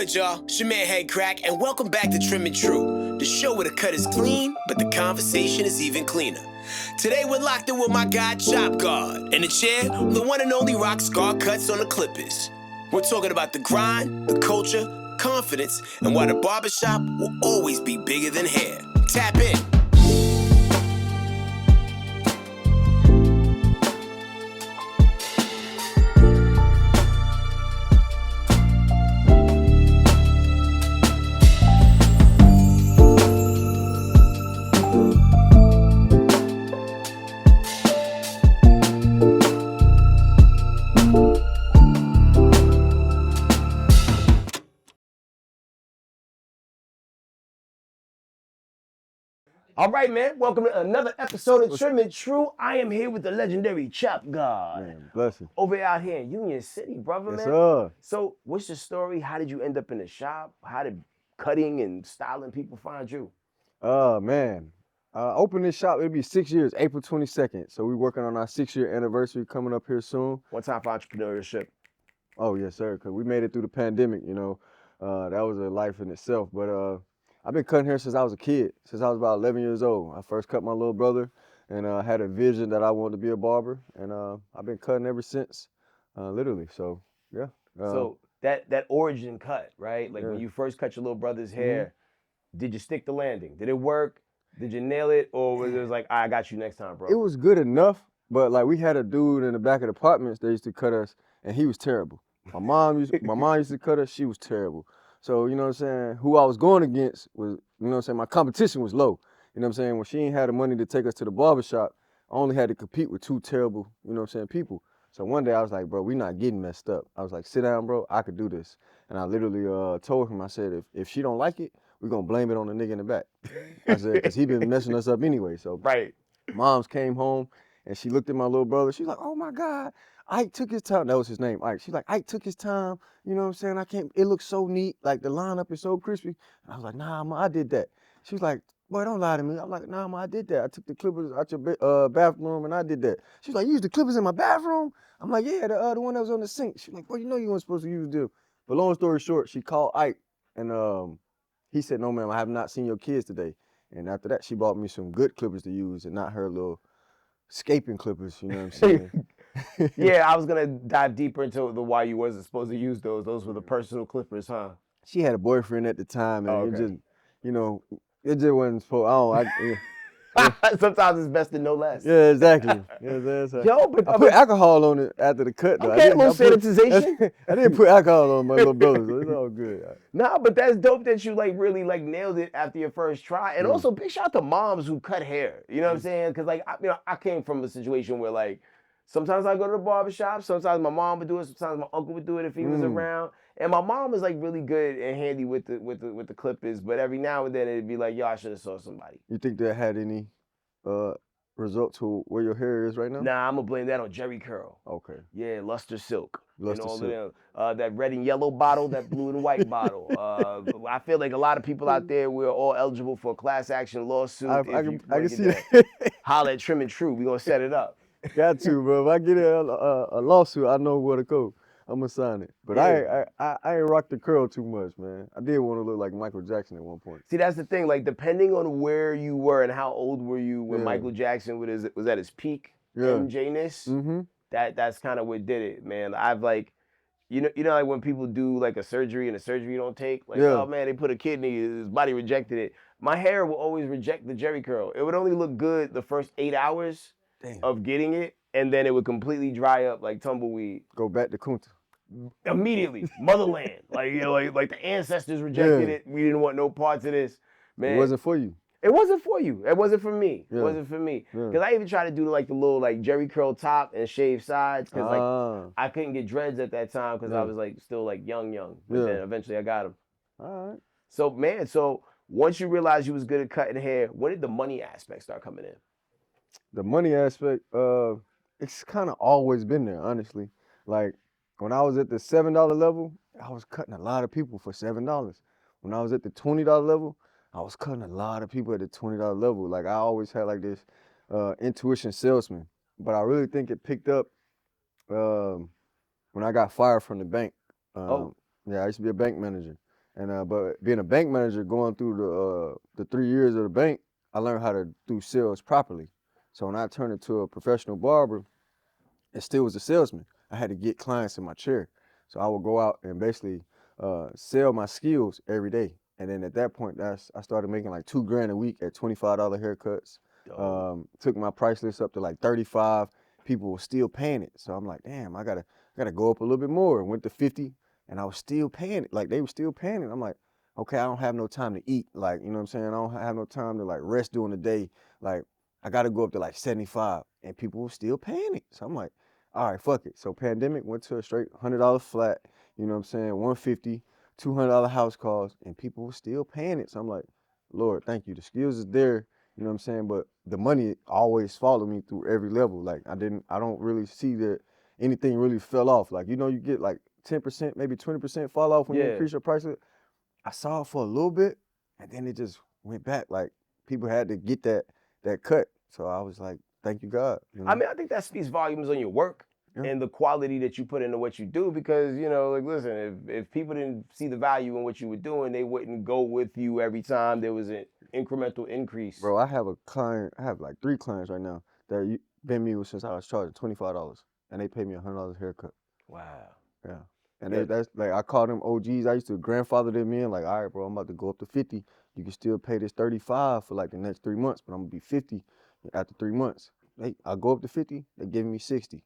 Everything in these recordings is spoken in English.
good, y'all? It's your man Headkrack, and welcome back to Trim and True, the show where the cut is clean, but the conversation is even cleaner. Today we're locked in with my guy ChopGod. In the chair, the one and only RoccsCarCuts on the Clippers. We're talking about the grind, the culture, confidence, and why the barbershop will always be bigger than hair. Tap in. All right, man. Welcome to another episode of Trim and True. I am here with the legendary ChopGod. Man, blessing. Over out here in Union City, brother, Yes, man. sir. So, what's your story? How did you end up in the shop? How did cutting and styling people find you? Man. Opened this shop, it'll be 6 years, April 22nd. So we're working on our 6-year anniversary coming up here soon. One time for entrepreneurship. Oh, yes, sir, because we made it through the pandemic, you know. That was a life in itself. But I've been cutting hair since I was a kid, since I was about 11 years old. I first cut my little brother and had a vision that I wanted to be a barber. And I've been cutting ever since, literally. So, yeah. So that origin cut, right? Like Yeah. when you first cut your little brother's hair, did you stick the landing? Did it work? Did you nail it? Or was it like, I got you next time, bro? It was good enough, but like we had a dude in the back of the apartments that used to cut us, and he was terrible. My mom used to cut us, she was terrible. So, you know what I'm saying, who I was going against was, you know what I'm saying, my competition was low. You know what I'm saying, when she ain't had the money to take us to the barbershop, I only had to compete with two terrible, you know what I'm saying, people. So one day I was like, bro, we not getting messed up. I was like, sit down, bro, I could do this. And I literally told him, I said, if she don't like it, we're gonna blame it on the nigga in the back. I said, because he been messing us up anyway. So Right. Moms came home and she looked at my little brother. She's like, oh my God, Ike took his time. That was his name, Ike. She's like, Ike took his time. You know what I'm saying? It looks so neat. Like the lineup is so crispy. And I was like, nah, Ma, I did that. She was like, boy, don't lie to me. I'm like, nah, Ma, I did that. I took the clippers out your bathroom and I did that. She's like, you used the clippers in my bathroom? I'm like, yeah, the one that was on the sink. She's like, well, you know you weren't supposed to use them. But long story short, she called Ike and he said, no, ma'am, I have not seen your kids today. And after that, she bought me some good clippers to use and not her little scaping clippers, you know what I'm saying? Yeah, I was gonna dive deeper into the why you wasn't supposed to use those. Those were the personal clippers, huh? She had a boyfriend at the time, and Oh, it okay. just, you know, it just wasn't supposed, Sometimes it's best to know less. yeah, exactly. Yeah, Yo, but I put alcohol on it after the cut, though. okay, a little sanitization. I didn't put alcohol on my little brother, so it's all good. Nah, but that's dope that you like really like nailed it after your first try. And also big shout out to moms who cut hair. You know what I'm saying? Because like I came from a situation where like sometimes I go to the barbershop, sometimes my mom would do it, sometimes my uncle would do it if he was around. And my mom was like really good and handy with the clippers, but every now and then it'd be like, yo, I should have saw somebody. You think that had any result to where your hair is right now? Nah, I'm gonna blame that on Jerry Curl. Okay. Yeah, Luster Silk. Luster and all Silk. of them. That red and yellow bottle, that blue and white bottle. I feel like a lot of people out there, we're all eligible for a class action lawsuit. I can see that. Holla at Trim and True. We're gonna set it up. Got to, bro. If I get a lawsuit, I know where to go. I'm gonna sign it. But Yeah. I ain't rock the curl too much, man. I did want to look like Michael Jackson at one point. See, that's the thing. Like, depending on where you were and how old were you when Michael Jackson was at his peak, MJ-ness, that's kind of what did it, man. I've like, you know, like when people do like a surgery and the surgery don't take, like, oh man, they put a kidney, his body rejected it. My hair will always reject the Jerry curl. It would only look good the first 8 hours of getting it, and then it would completely dry up like tumbleweed. Go back to Kunta. Immediately, motherland. Like, you know, like the ancestors rejected it. We didn't want no parts of this. Man, it wasn't for you. It wasn't for you. It wasn't for me. Yeah. It wasn't for me. Yeah. Because I even tried to do like the little like Jerry curl top and shave sides. Because like I couldn't get dreads at that time because I was like still like young. But then eventually I got them. All right. So man, once you realized you was good at cutting hair, when did the money aspect start coming in? The money aspect, it's kind of always been there, honestly. Like when I was at the $7 level, I was cutting a lot of people for $7. When I was at the $20 level, I was cutting a lot of people at the $20 level. Like I always had like this intuition salesman, but I really think it picked up when I got fired from the bank. Yeah, I used to be a bank manager. And but being a bank manager, going through the 3 years of the bank, I learned how to do sales properly. So when I turned into a professional barber, it still was a salesman. I had to get clients in my chair. So I would go out and basically sell my skills every day. And then at that point, I started making like $2 grand a week at $25 haircuts. Took my price list up to like 35. People were still paying it. So I'm like, damn, I gotta go up a little bit more. Went to 50, and I was still paying it. Like they were still paying it. I'm like, okay, I don't have no time to eat. Like, you know what I'm saying? I don't have no time to like rest during the day. Like, I gotta go up to like 75, and people were still paying it. So I'm like, all right, fuck it. So pandemic went to a straight $100 flat, you know what I'm saying? 150, $200 house calls, and people were still paying it. So I'm like, Lord, thank you. The skills is there, you know what I'm saying? But the money always followed me through every level. Like I don't really see that anything really fell off. Like, you know, you get like 10%, maybe 20% fall off when you increase your price. I saw it for a little bit, and then it just went back. Like people had to get that cut. So I was like, thank you, God. You know? I mean, I think that speaks volumes on your work and the quality that you put into what you do, because, you know, like, listen, if people didn't see the value in what you were doing, they wouldn't go with you every time there was an incremental increase. Bro, I have like 3 clients right now that been me since I was charging $25, and they pay me $100 haircut. Wow. Yeah. And that's like, I call them OGs. I used to grandfather them in, like, all right, bro, I'm about to go up to 50. You can still pay this 35 for like the next 3 months, but I'm gonna be 50 after 3 months. I go up to 50, they giving me 60.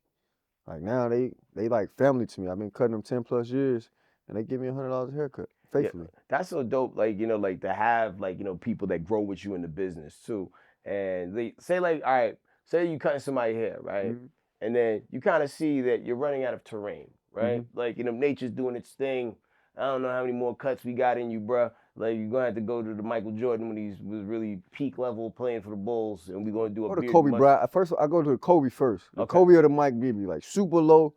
Like now they like family to me. I've been cutting them 10+ years, and they give me $100 haircut faithfully. Yeah, that's so dope. Like, you know, like to have like, you know, people that grow with you in the business too. And they say like, all right, say you cutting somebody's hair, right? Mm-hmm. And then you kind of see that you're running out of terrain, right? Mm-hmm. Like, you know, nature's doing its thing. I don't know how many more cuts we got in you, bruh. Like, you're gonna have to go to the Michael Jordan when he was really peak level playing for the Bulls, and we're gonna do a Or the beard Kobe Bryant. First, I go to the Kobe first. The Kobe or the Mike Bibby, like super low,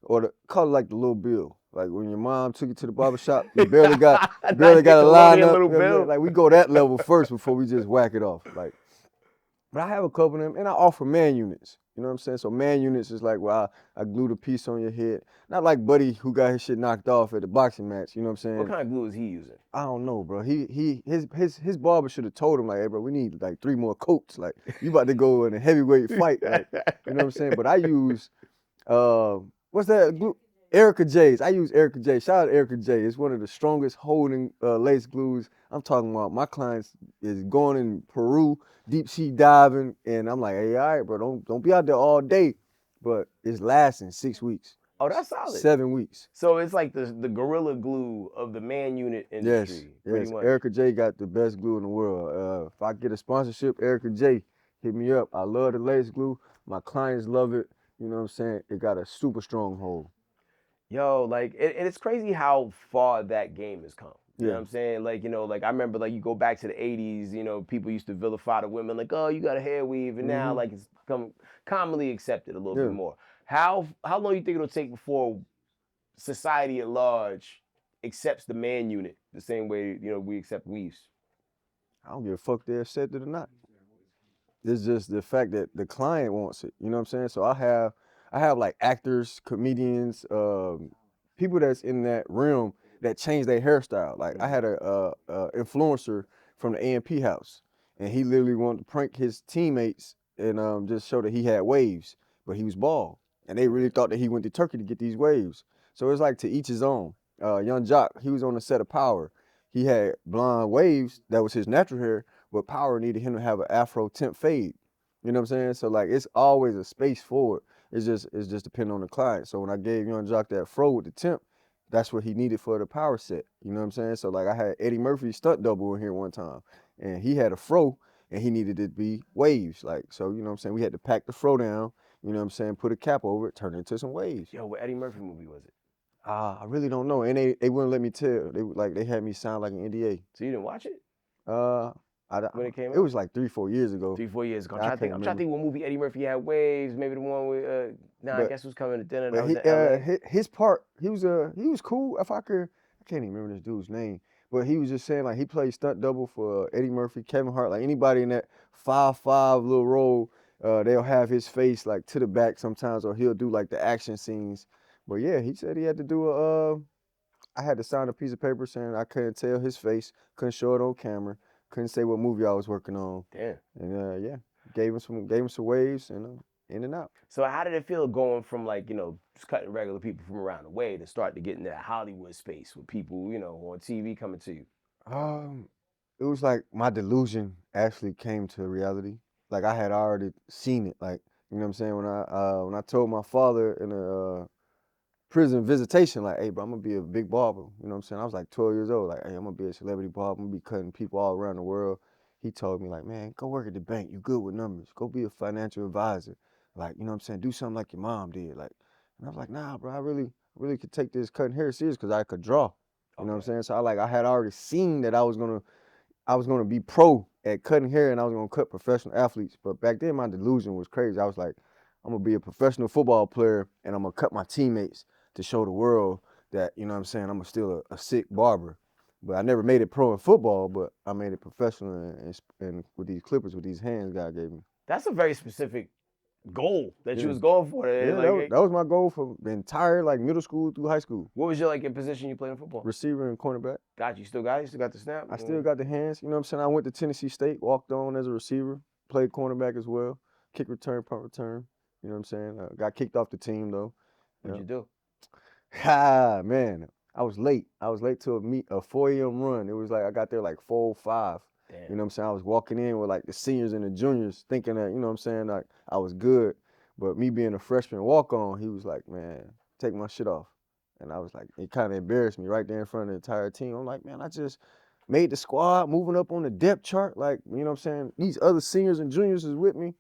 or the color like the Little Bill. Like when your mom took you to the barbershop, you barely got a line up. You know, like we go that level first before we just whack it off. Like, but I have a couple of them, and I offer man units. You know what I'm saying? So man units is like, well, I glue the piece on your head. Not like Buddy who got his shit knocked off at the boxing match. You know what I'm saying? What kind of glue is he using? I don't know, bro. His barber should have told him, like, hey, bro, we need like 3 more coats. Like, you about to go in a heavyweight fight. Like, you know what I'm saying? But I use what's that glue? Erica J's. I use Erica J. Shout out to Erica J. It's one of the strongest holding lace glues. I'm talking about my clients is going in Peru, deep sea diving, and I'm like, hey, all right, bro, don't be out there all day. But it's lasting 6 weeks. Oh, that's solid. 7 weeks. So it's like the gorilla glue of the man unit industry. Yes, pretty much. Erica J got the best glue in the world. If I get a sponsorship, Erica J, hit me up. I love the lace glue. My clients love it. You know what I'm saying? It got a super strong hold. Yo, like, and it's crazy how far that game has come. You know what I'm saying? Like, you know, like I remember, like you go back to the 80s, you know, people used to vilify the women, like, oh, you got a hair weave, and now like it's become commonly accepted a little bit more. How long you think it'll take before society at large accepts the man unit the same way, you know, we accept weaves? I don't give a fuck they accept it or not. It's just the fact that the client wants it. You know what I'm saying? So I have like actors, comedians, people that's in that realm that change their hairstyle. Like I had a influencer from the A&P house, and he literally wanted to prank his teammates and just show that he had waves, but he was bald, and they really thought that he went to Turkey to get these waves. So it's like to each his own. Young Jock, he was on the set of Power. He had blonde waves, that was his natural hair, but Power needed him to have an Afro temp fade. You know what I'm saying? So like it's always a space for it. It's just depending on the client. So when I gave Young Jock that fro with the temp, that's what he needed for the Power set. You know what I'm saying? So like I had Eddie Murphy stunt double in here one time, and he had a fro and he needed it to be waves. Like, so you know what I'm saying? We had to pack the fro down, you know what I'm saying, put a cap over it, turn it into some waves. Yo, what Eddie Murphy movie was it? I really don't know. And they wouldn't let me tell. They had me sign like an NDA. So you didn't watch it? When it came out? It was like 3-4 years ago. 3-4 years ago. I'm trying to think what movie Eddie Murphy had waves. Maybe the one with I guess who's coming to dinner. But his part, he was cool. I can't even remember this dude's name. But he was just saying, like, he played stunt double for Eddie Murphy, Kevin Hart, like anybody in that 5'5" little role, they'll have his face like to the back sometimes, or he'll do like the action scenes. But yeah, he said he had to do I had to sign a piece of paper saying I couldn't tell his face, couldn't show it on camera, couldn't say what movie I was working on. Damn. And yeah, gave him some waves and in and out. So how did it feel going from like, just cutting regular people from around the way to start to get in that Hollywood space with people, on TV coming to you? It was like my delusion actually came to reality. Like I had already seen it. Like, you know what I'm saying? When I told my father in a prison visitation, like, hey, bro, I'm gonna be a big barber. You know what I'm saying? I was like 12 years old. Like, hey, I'm gonna be a celebrity barber. I'm gonna be cutting people all around the world. He told me, like, man, go work at the bank. You good with numbers. Go be a financial advisor. Like, you know what I'm saying? Do something like your mom did. Like, and I was like, nah, bro, I really could take this cutting hair serious because I could draw. You know what I'm saying? So I had already seen that I was gonna be pro at cutting hair and I was gonna cut professional athletes. But back then my delusion was crazy. I was like, I'm gonna be a professional football player and I'm gonna cut my teammates to show the world that, you know what I'm saying, I'm still a sick barber. But I never made it pro in football, but I made it professional and with these clippers, with these hands God gave me. That's a very specific goal that you Yeah. was going for. Yeah, that was my goal for the entire like middle school through high school. What was your position you played in football? Receiver and cornerback. Got you. You still got it? You still got the snap? I still got the hands. You know what I'm saying? I went to Tennessee State, walked on as a receiver, played cornerback as well, kick return, punt return. You know what I'm saying? Got kicked off the team though. What'd you do? Man, I was late. I was late to a 4 a.m. run. It was like I got there like 4:05. Damn. You know what I'm saying? I was walking in with like the seniors and the juniors thinking that, you know what I'm saying, like I was good. But me being a freshman walk on, he was like, man, take my shit off. And I was like, it kind of embarrassed me right there in front of the entire team. I'm like, man, I just made the squad, moving up on the depth chart. Like, you know what I'm saying? These other seniors and juniors is with me.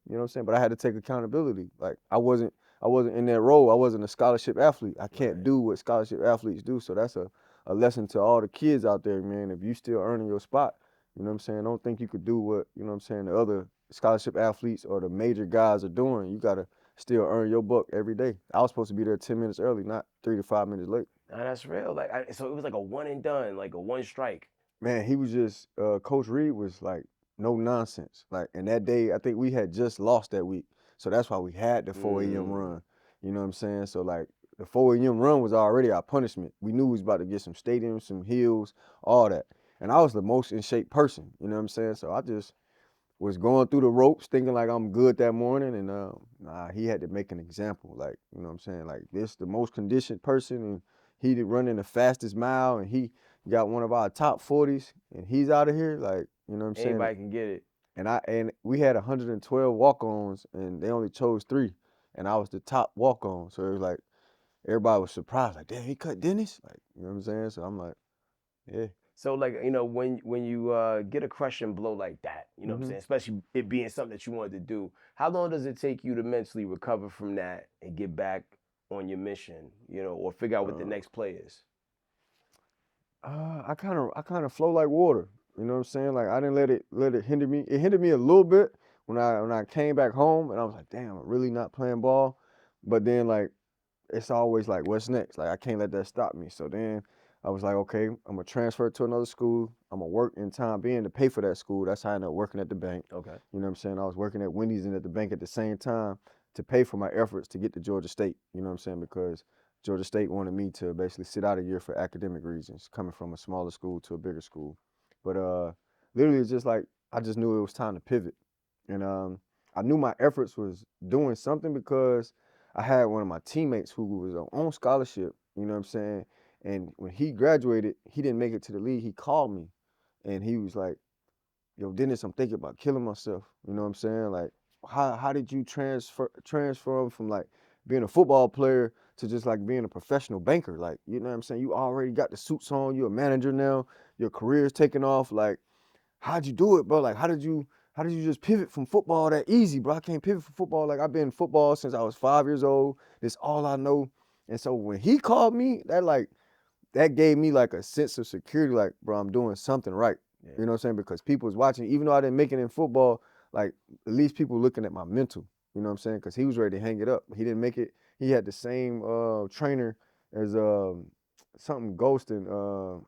You know what I'm saying? But I had to take accountability. Like I wasn't in that role. I wasn't a scholarship athlete. I can't do what scholarship athletes do. So that's a lesson to all the kids out there, man. If you still earning your spot, you know what I'm saying? Don't think you could do what, you know what I'm saying, the other scholarship athletes or the major guys are doing. You got to still earn your buck every day. I was supposed to be there 10 minutes early, not 3 to 5 minutes late. Nah, that's real. So it was like a one and done, like a one strike. Man, he was just, Coach Reed was like, no nonsense. Like, and that day, I think we had just lost that week. So that's why we had the 4 a.m. run. You know what I'm saying? So like the 4 a.m. run was already our punishment. We knew we was about to get some stadiums, some hills, all that. And I was the most in shape person, you know what I'm saying? So I just was going through the ropes thinking like I'm good that morning. And nah, he had to make an example. Like, you know what I'm saying? Like this, the most conditioned person, and he running the fastest mile, and he got one of our top 40s, and he's out of here. Like, you know what I'm saying? Anybody can get it. And we had 112 walk-ons, and they only chose 3, and I was the top walk-on. So it was like everybody was surprised, like, damn, he cut Dennis, like, you know what I'm saying? So I'm like, yeah. So like, when you get a crushing blow like that, you know what I'm saying, especially it being something that you wanted to do, how long does it take you to mentally recover from that and get back on your mission, or figure out what the next play is? I kind of flow like water. You know what I'm saying? Like I didn't let it hinder me. It hindered me a little bit when I came back home, and I was like, damn, I'm really not playing ball. But then like it's always like, what's next? Like I can't let that stop me. So then I was like, okay, I'm gonna transfer to another school. I'm gonna work in time being to pay for that school. That's how I ended up working at the bank. Okay. You know what I'm saying? I was working at Wendy's and at the bank at the same time to pay for my efforts to get to Georgia State. You know what I'm saying? Because Georgia State wanted me to basically sit out a year for academic reasons, coming from a smaller school to a bigger school. But literally, it's just like I just knew it was time to pivot, and I knew my efforts was doing something because I had one of my teammates who was on scholarship. You know what I'm saying? And when he graduated, he didn't make it to the league. He called me, and he was like, "Yo, Dennis, I'm thinking about killing myself." You know what I'm saying? Like, how did you transform from like being a football player to just like being a professional banker? Like, you know what I'm saying? You already got the suits on. You're a manager now. Your career's taking off. Like, how'd you do it, bro? Like, how did you just pivot from football that easy, bro? I can't pivot from football. Like, I've been in football since I was 5 years old. That's all I know. And so when he called me, that gave me like a sense of security. Like, bro, I'm doing something right. Yeah. You know what I'm saying? Because people was watching, even though I didn't make it in football, like at least people looking at my mental. You know what I'm saying? Because he was ready to hang it up. He didn't make it. He had the same trainer as something Golston.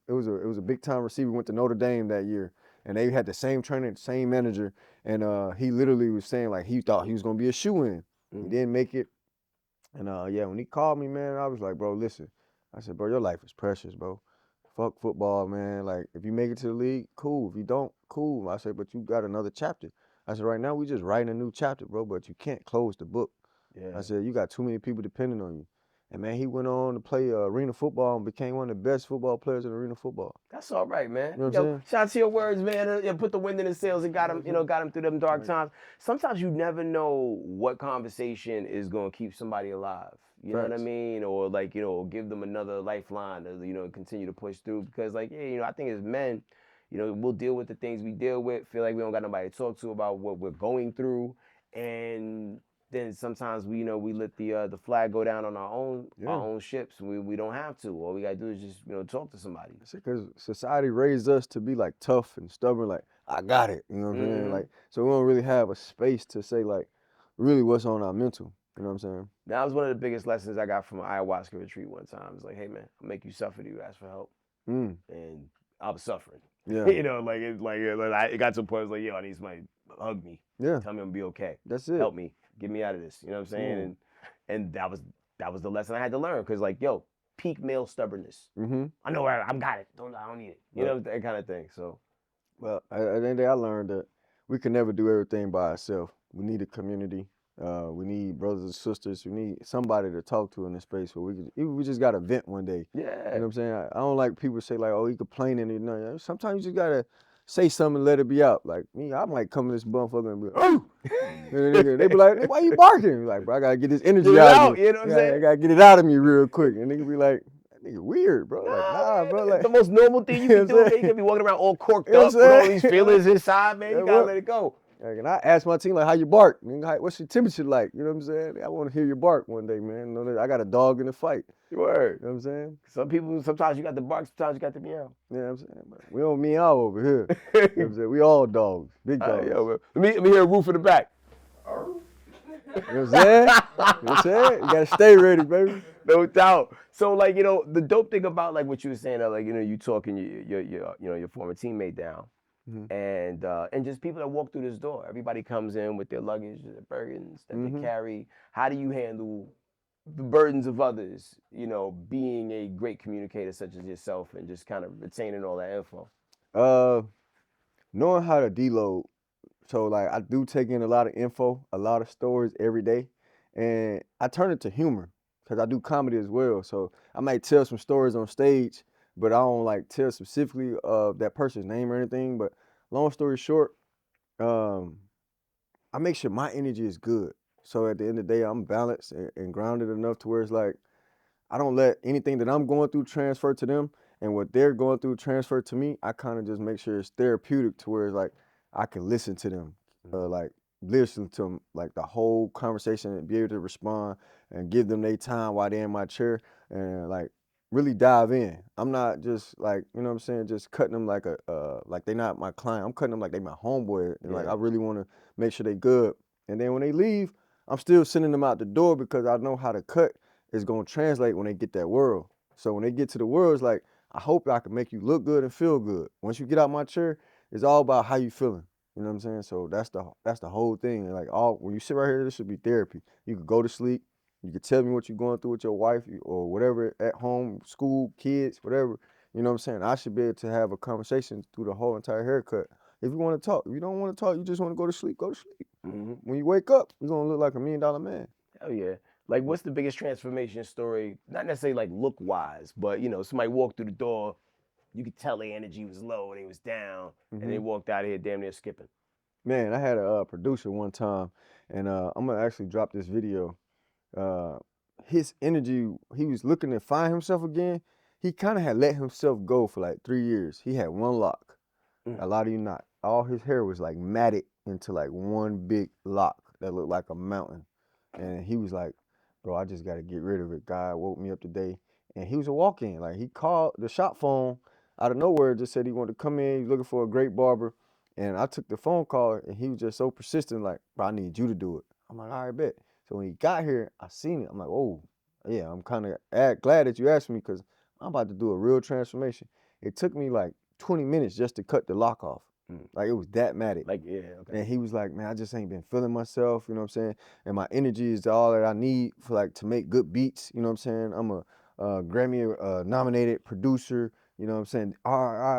It was a big time receiver. Went to Notre Dame that year, and they had the same trainer, the same manager. And he literally was saying like he thought he was gonna be a shoe-in. He didn't make it. And yeah, when he called me, man, I was like, bro, listen, I said, bro, your life is precious, bro. Fuck football, man. Like, if you make it to the league, cool. If you don't, cool. I said, but you got another chapter. I said, right now we just writing a new chapter, bro, but you can't close the book. Yeah. I said, you got too many people depending on you. And, man, he went on to play arena football and became one of the best football players in arena football. That's all right, man. You know what I'm saying? Shout out to your words, man. Put the wind in his sails and got him, got him through them dark times. Sometimes you never know what conversation is going to keep somebody alive. You know what I mean? Or like, give them another lifeline to, continue to push through. Because like, I think as men, we'll deal with the things we deal with, feel like we don't got nobody to talk to about what we're going through. And then sometimes we let the flag go down on our own ships. We don't have to. All we gotta do is just talk to somebody. Because society raised us to be like tough and stubborn. Like, I got it. You know what I'm saying? Like, so we don't really have a space to say like really what's on our mental. You know what I'm saying? That was one of the biggest lessons I got from an ayahuasca retreat one time. It's like, hey man, I'll make you suffer till you ask for help. And I was suffering. Yeah. It got to a point. I was like, I need somebody to hug me. Yeah. Tell me I'm gonna be okay. That's it. Help me. Get me out of this. You know what I'm saying? And that was the lesson I had to learn. Cause like, peak male stubbornness. I know I got it. I don't need it. You know, that kind of thing. So, well, at the end of the day, I learned that we can never do everything by ourselves. We need a community. We need brothers and sisters. We need somebody to talk to in this space where we just got to vent one day. Yeah. You know what I'm saying? I don't like people say like, oh, he complaining. Sometimes you just got to say something and let it be out. Like me, I might come to this motherfucker and be like, oh! And they be like, why you barking? Like, bro, I got to get this energy out of me. You know what I'm saying? I got to get it out of me real quick. And they be like, that nigga weird, bro. Like, nah, bro. Like, it's the most normal thing you can do. Man. You can be walking around all corked up with all these feelings inside, man. You got to let it go. Like, and I ask my team, like, how you bark? What's your temperature like? You know what I'm saying? I want to hear your bark one day, man. I got a dog in the fight. Word. You know what I'm saying? Some people, sometimes you got the bark, sometimes you got the meow. You know what I'm saying? But we don't meow over here. You know what I'm saying? We all dogs. Big dogs. Let me hear a roof in the back. You know what I'm saying? You know what I'm saying? You got to stay ready, baby. No doubt. So, like, the dope thing about, like, what you were saying, like, you talking your former teammate down. And just people that walk through this door. Everybody comes in with their luggage, their burdens that they carry. How do you handle the burdens of others, being a great communicator such as yourself and just kind of retaining all that info? Knowing how to deload. So, like, I do take in a lot of info, a lot of stories every day. And I turn it to humor because I do comedy as well. So I might tell some stories on stage, but I don't like tell specifically of that person's name or anything. But long story short, I make sure my energy is good. So at the end of the day, I'm balanced and grounded enough to where it's like, I don't let anything that I'm going through transfer to them, and what they're going through transfer to me. I kind of just make sure it's therapeutic to where it's like, I can listen to them, like listen to them, like the whole conversation and be able to respond and give them their time while they're in my chair and like really dive in. I'm not just like, you know what I'm saying, just cutting them like like they're not my client. I'm cutting them like they my homeboy. And like I really want to make sure they good. And then when they leave, I'm still sending them out the door because I know how to cut is going to translate when they get that world. So when they get to the world, it's like, I hope I can make you look good and feel good. Once you get out my chair, it's all about how you feeling. You know what I'm saying? So that's the whole thing. Like when you sit right here, this should be therapy. You could go to sleep. You could tell me what you're going through with your wife or whatever at home, school, kids, whatever. You know what I'm saying? I should be able to have a conversation through the whole entire haircut. If you want to talk, if you don't want to talk, you just want to go to sleep, go to sleep. When you wake up, you're going to look like $1 million man. Hell yeah. Like, what's the biggest transformation story? Not necessarily like look-wise, but, somebody walked through the door, you could tell their energy was low and they was down, and they walked out of here damn near skipping. Man, I had a producer one time, and I'm going to actually drop this video. His energy, he was looking to find himself again. He kind of had let himself go for like 3 years. He had one lock. A lot of you not. All his hair was like matted into like one big lock that looked like a mountain. And he was like, bro, I just got to get rid of it. God woke me up today. And he was a walk-in. Like, he called the shop phone out of nowhere, just said he wanted to come in. He's looking for a great barber. And I took the phone call, and he was just so persistent, like, bro, I need you to do it. I'm like, all right, bet. So when he got here, I seen it. I'm like, oh, yeah, I'm kind of glad that you asked me because I'm about to do a real transformation. It took me like 20 minutes just to cut the lock off. Like, it was that matted. Like, yeah, okay. And he was like, man, I just ain't been feeling myself, you know what I'm saying? And my energy is all that I need for, like, to make good beats, you know what I'm saying? Grammy nominated producer. You know what I'm saying?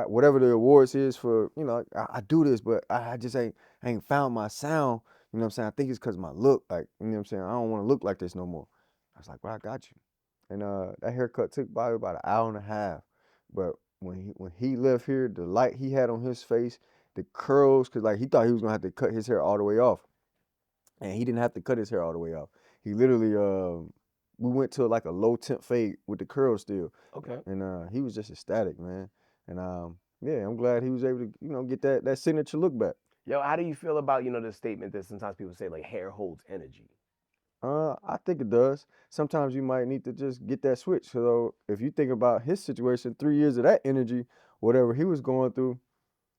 Whatever the awards is for, I do this, but I just ain't found my sound. You know what I'm saying? I think it's because my look, like, you know what I'm saying? I don't want to look like this no more. I was like, well, I got you. And that haircut took probably about an hour and a half. But when he left here, the light he had on his face, the curls, because like he thought he was gonna have to cut his hair all the way off. And he didn't have to cut his hair all the way off. He literally we went to like a low temp fade with the curls still. Okay. And he was just ecstatic, man. And yeah, I'm glad he was able to, get that signature look back. Yo, how do you feel about, the statement that sometimes people say like hair holds energy? I think it does. Sometimes you might need to just get that switch. So if you think about his situation, 3 years of that energy, whatever he was going through,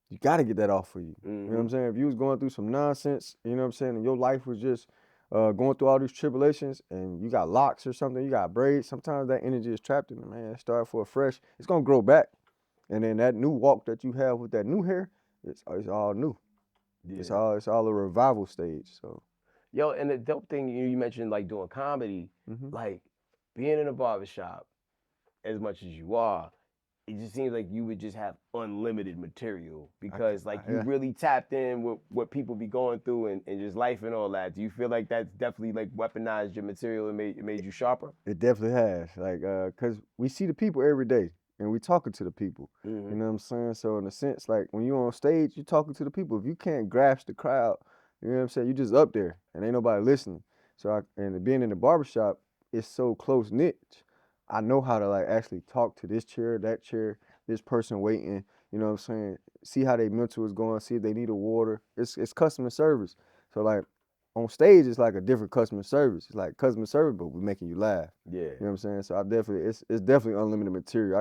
you got to get that off for you. You know what I'm saying? If you was going through some nonsense, you know what I'm saying, and your life was just going through all these tribulations and you got locks or something, you got braids, sometimes that energy is trapped in it, man. Start for a fresh, it's going to grow back. And then that new walk that you have with that new hair, it's all new. Yeah. It's all a revival stage. So, yo, and the dope thing you mentioned, like doing comedy, like being in a barbershop, as much as you are, it just seems like you would just have unlimited material because like you really tapped in with what people be going through and just life and all that. Do you feel like that's definitely like weaponized your material and made you sharper? It definitely has. Like, cause we see the people every day and we talking to the people. You know what I'm saying? So in a sense, like when you on stage, you talking to the people. If you can't grasp the crowd, you know what I'm saying? You just up there and ain't nobody listening. So and being in the barbershop, it's so close knit. I know how to like actually talk to this chair, that chair, this person waiting, you know what I'm saying? See how their mental is going, see if they need a water. It's customer service. So like on stage it's like a different customer service. It's like customer service, but we're making you laugh. Yeah. You know what I'm saying? So it's definitely unlimited material.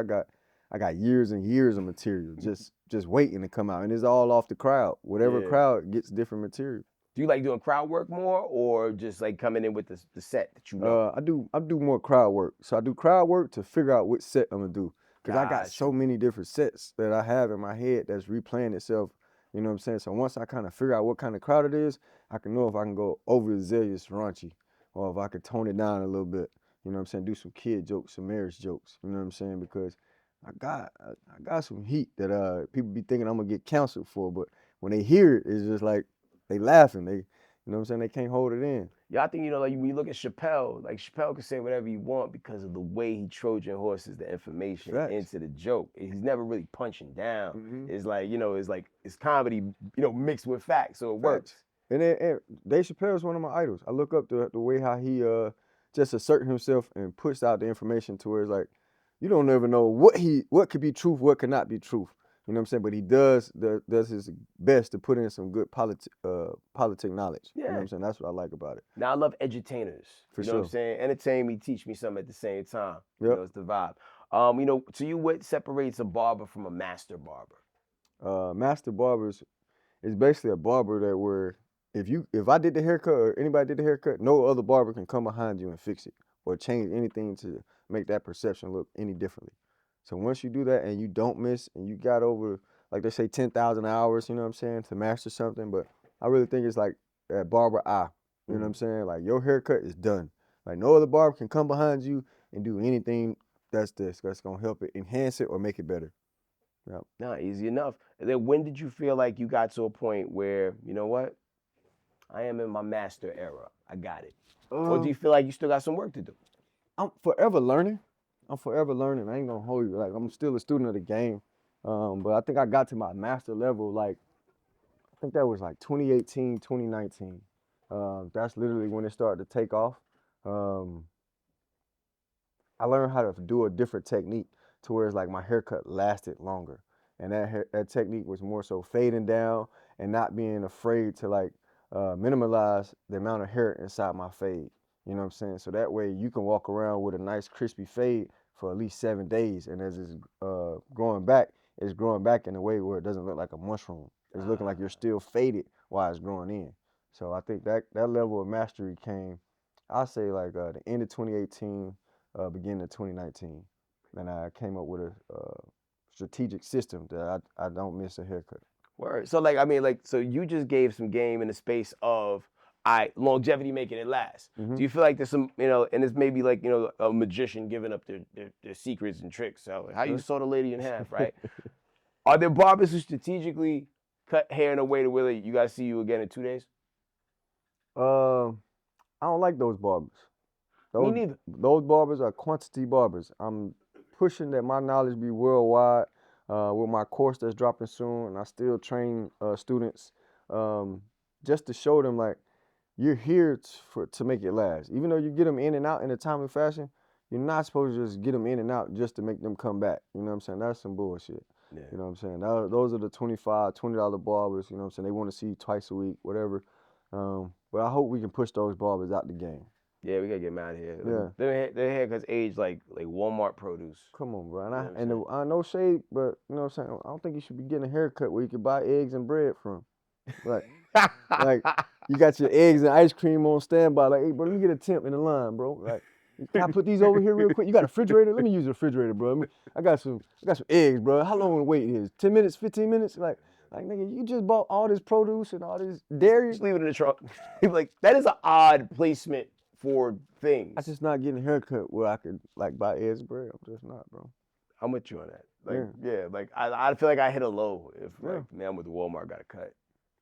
I got years and years of material just waiting to come out. And it's all off the crowd. Whatever crowd gets different material. Do you like doing crowd work more or just like coming in with the set that you know? I do more crowd work. So I do crowd work to figure out which set I'm gonna do. Cause I got so many different sets that I have in my head that's replaying itself. You know what I'm saying? So once I kind of figure out what kind of crowd it is, I can know if I can go overzealous raunchy or if I could tone it down a little bit. You know what I'm saying? Do some kid jokes, some marriage jokes. You know what I'm saying? Because I got some heat that people be thinking I'm gonna get canceled for, but when they hear it, it's just like they laughing. You know what I'm saying? They can't hold it in. Yeah, I think, like when you look at Chappelle, like Chappelle can say whatever you want because of the way he Trojan horses the information into the joke. He's never really punching down. It's like, it's comedy, mixed with facts, so it works. And Dave Chappelle is one of my idols. I look up the way how he just assert himself and puts out the information to where it's like, you don't ever know what could be truth, what could not be truth. You know what I'm saying? But he does his best to put in some good politic knowledge. Yeah. You know what I'm saying? That's what I like about it. Now I love edutainers. For sure. What I'm saying? Entertain me, teach me something at the same time. Yep. It's the vibe. To you, what separates a barber from a master barber? Master barbers is basically a barber that where if I did the haircut or anybody did the haircut, no other barber can come behind you and fix it or change anything to make that perception look any differently. So once you do that and you don't miss and you got over, like they say, 10,000 hours, you know what I'm saying, to master something, but I really think it's like that barber eye, you know what I'm saying? Like your haircut is done. Like no other barber can come behind you and do anything that's gonna help it enhance it or make it better. Yep. Nah, easy enough. And then when did you feel like you got to a point where, you know what, I am in my master era. I got it. Or do you feel like you still got some work to do? I'm forever learning. I ain't gonna hold you. Like I'm still a student of the game. But I think I got to my master level, like, I think that was like 2018, 2019. That's literally when it started to take off. I learned how to do a different technique to where it's like my haircut lasted longer. And that technique was more so fading down and not being afraid to like minimize the amount of hair inside my fade. You know what I'm saying? So that way you can walk around with a nice crispy fade for at least 7 days. And as it's growing back, it's growing back in a way where it doesn't look like a mushroom. It's looking like you're still faded while it's growing in. So I think that level of mastery came, I'll say like the end of 2018, beginning of 2019. And I came up with a strategic system that I don't miss a haircut. Word. So so you just gave some game in the space of longevity making it last. Do you feel like there's some, and it's maybe like, a magician giving up their secrets and tricks? So like, how you saw the lady in half, right? Are there barbers who strategically cut hair in a way to where you guys see you again in 2 days? I don't like those barbers. Me neither. Those barbers are quantity barbers. I'm pushing that my knowledge be worldwide with my course that's dropping soon, and I still train students just to show them like you're here to make it last. Even though you get them in and out in a timely fashion, you're not supposed to just get them in and out just to make them come back. You know what I'm saying? That's some bullshit. Yeah. You know what I'm saying? Those are the $25, $20 barbers. You know what I'm saying? They want to see you twice a week, whatever. But I hope we can push those barbers out the game. Yeah, we gotta get them out of here. Yeah, their haircuts age like Walmart produce. Come on, bro. And I know shade, but you know what I'm saying. I don't think you should be getting a haircut where you can buy eggs and bread from. Like you got your eggs and ice cream on standby. Like, hey, bro, let me get a temp in the line, bro. Like, can I put these over here real quick? You got a refrigerator? Let me use the refrigerator, bro. I got some eggs, bro. How long the wait is? 10 minutes, 15 minutes? Like nigga, you just bought all this produce and all this dairy. Just leave it in the trunk. Like, that is an odd placement for things. I'm just not getting a haircut where I could like buy eggs and bread. I'm just not, bro. I'm with you on that. Like, like I feel like I hit a low if like, man, I'm with the Walmart, got a cut.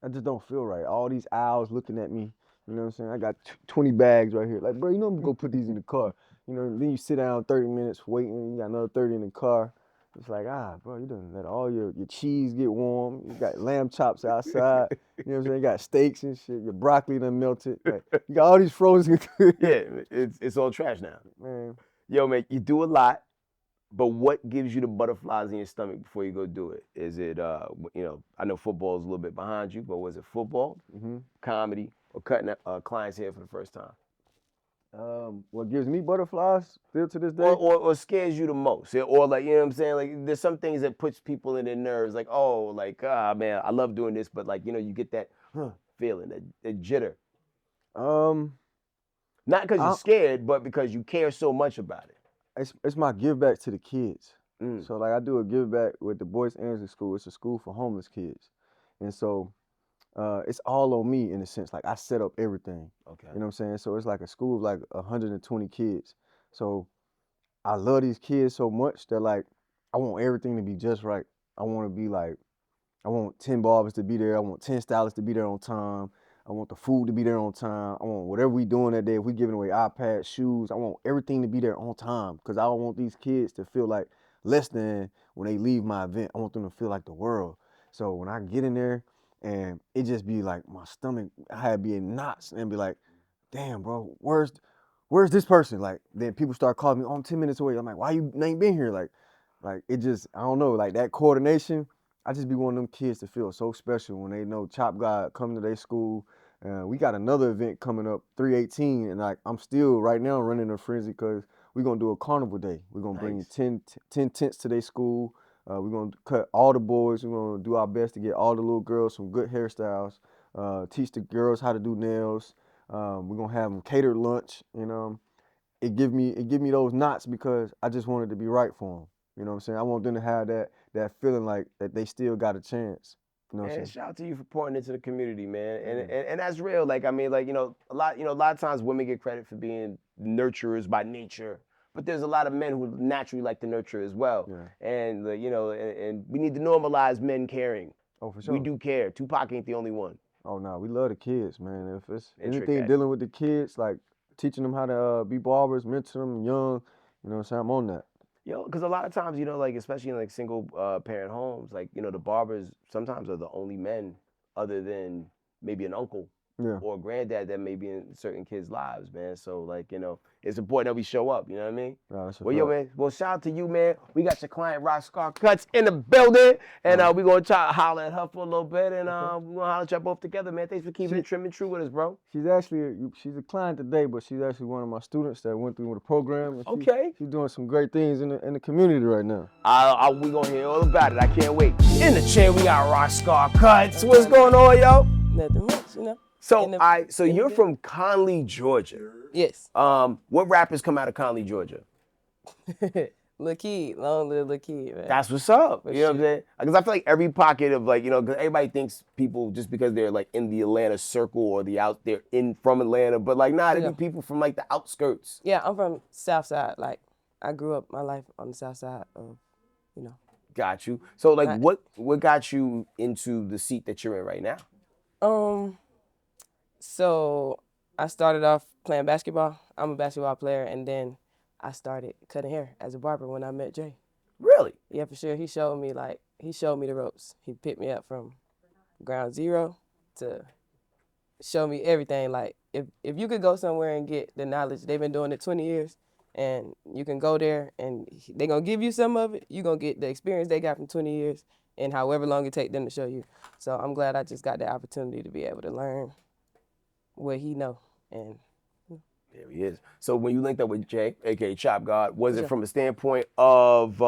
I just don't feel right. All these owls looking at me. You know what I'm saying? I got 20 bags right here. Like, bro, I'm gonna go put these in the car. Then you sit down 30 minutes waiting. You got another 30 in the car. It's like, bro, you done let all your cheese get warm. You got lamb chops outside. You know what I'm saying? You got steaks and shit. Your broccoli done melted. Like, you got all these frozen. Yeah, it's all trash now. Man. Yo, man, you do a lot, but what gives you the butterflies in your stomach before you go do it? Is it, I know football is a little bit behind you, but was it football, comedy, or cutting clients' hair for the first time? What gives me butterflies still to this day? Or scares you the most? Or like, you know what I'm saying? Like, there's some things that puts people in their nerves. Like, man, I love doing this, but like, you get that feeling, that jitter. Not because you're scared, but because you care so much about it. It's my give back to the kids. So like I do a give back with the Boys Anderson School. It's a school for homeless kids, and so it's all on me in a sense. Like I set up everything. Okay. You know what I'm saying? So it's like a school of like 120 kids. So I love these kids so much that like I want everything to be just right. I want to be like, I want 10 barbers to be there. I want 10 stylists to be there on time. I want the food to be there on time. I want whatever we doing that day. If we giving away iPads, shoes, I want everything to be there on time because I don't want these kids to feel like less than when they leave my event. I want them to feel like the world. So when I get in there and it just be like my stomach, I had be in knots and be like, damn, bro, where's this person? Like then people start calling me, I'm 10 minutes away. I'm like, why you ain't been here? Like it just, I don't know, like that coordination. I just be one of them kids to feel so special when they know ChopGod coming to their school. We got another event coming up, 3/18, and like I'm still right now running a frenzy because we're gonna do a carnival day. We're gonna bring 10 tents to their school. We're gonna cut all the boys. We're gonna do our best to get all the little girls some good hairstyles. Teach the girls how to do nails. We're gonna have them catered lunch. It give me those knots because I just want it to be right for them. You know what I'm saying? I want them to have that feeling like that they still got a chance. You know what I'm saying? Shout out to you for pouring into the community, man. And that's real. Like, I mean, like, a lot of times women get credit for being nurturers by nature, but there's a lot of men who naturally like to nurture as well. Yeah. And and we need to normalize men caring. Oh, for sure. We do care. Tupac ain't the only one. Oh no, we love the kids, man. If it's anything dealing with the kids, like teaching them how to be barbers, mentor them young, you know what I'm saying? I'm on that. Yo, because a lot of times, like, especially in like single parent homes, like, the barbers sometimes are the only men other than maybe an uncle or a granddad that may be in certain kids' lives, man. So like, it's important that we show up, you know what I mean? No, yo, man, shout out to you, man. We got your client RoccsCarCuts in the building, and we're going to try to holler at her for a little bit, and we're going to holler at y'all both together, man. Thanks for keeping it trim and true with us, bro. She's a client today, but she's actually one of my students that went through the program. Okay. She's doing some great things in the community right now. We're going to hear all about it. I can't wait. In the chair, we got RoccsCarCuts. What's going on, yo? Nothing much, So you're from Conley, Georgia. Yes. What rappers come out of Conley, Georgia? Little kid, long little kid, man. That's what's up. For You know what I'm sure. saying? Because I feel like every pocket of like, you know, because everybody thinks people just because they're like in the Atlanta circle or the out there in from Atlanta, but like nah, there Yeah. be people from like the outskirts. Yeah, I'm from South Side. Like, I grew up my life on the South Side of, you know. Got you. So like, Not, what got you into the seat that you're in right now? So I started off playing basketball. I'm a basketball player, and then I started cutting hair as a barber when I met Jay. Really? Yeah, for sure. He showed me the ropes. He picked me up from ground zero to show me everything. Like if you could go somewhere and get the knowledge, they've been doing it 20 years, and you can go there and they're gonna give you some of it. You're gonna get the experience they got from 20 years and however long it take them to show you. So I'm glad I just got the opportunity to be able to learn what he know. And There he is. So when you linked up with Jay, aka ChopGod, was it Sure. from a standpoint of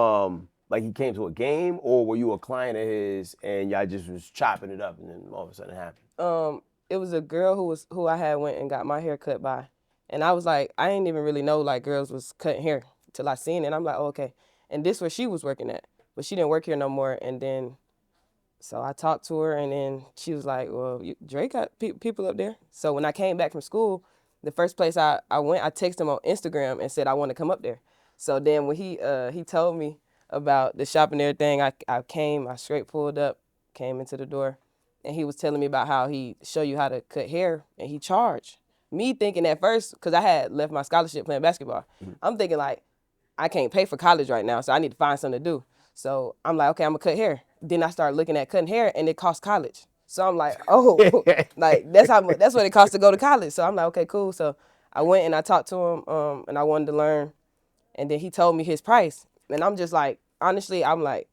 like he came to a game, or were you a client of his and y'all just was chopping it up and then all of a sudden it happened? It was a girl who I had went and got my hair cut by, and I was like, I didn't even really know like girls was cutting hair till I seen it. And I'm like, oh, okay. And this where she was working at, but she didn't work here no more. And then so I talked to her, and then she was like, well, Drake got people up there. So when I came back from school, the first place I went, I texted him on Instagram and said I want to come up there. So then when he told me about the shop and everything, I straight pulled up, came into the door, and he was telling me about how he show you how to cut hair, and he charged. Me thinking at first, because I had left my scholarship playing basketball, I'm thinking like, I can't pay for college right now, so I need to find something to do. So I'm like, okay, I'm gonna cut hair. Then I started looking at cutting hair, and it costs college. So I'm like, oh, like that's what it costs to go to college. So I'm like, okay, cool. So I went and I talked to him, and I wanted to learn, and then he told me his price, and I'm just like, honestly, I'm like,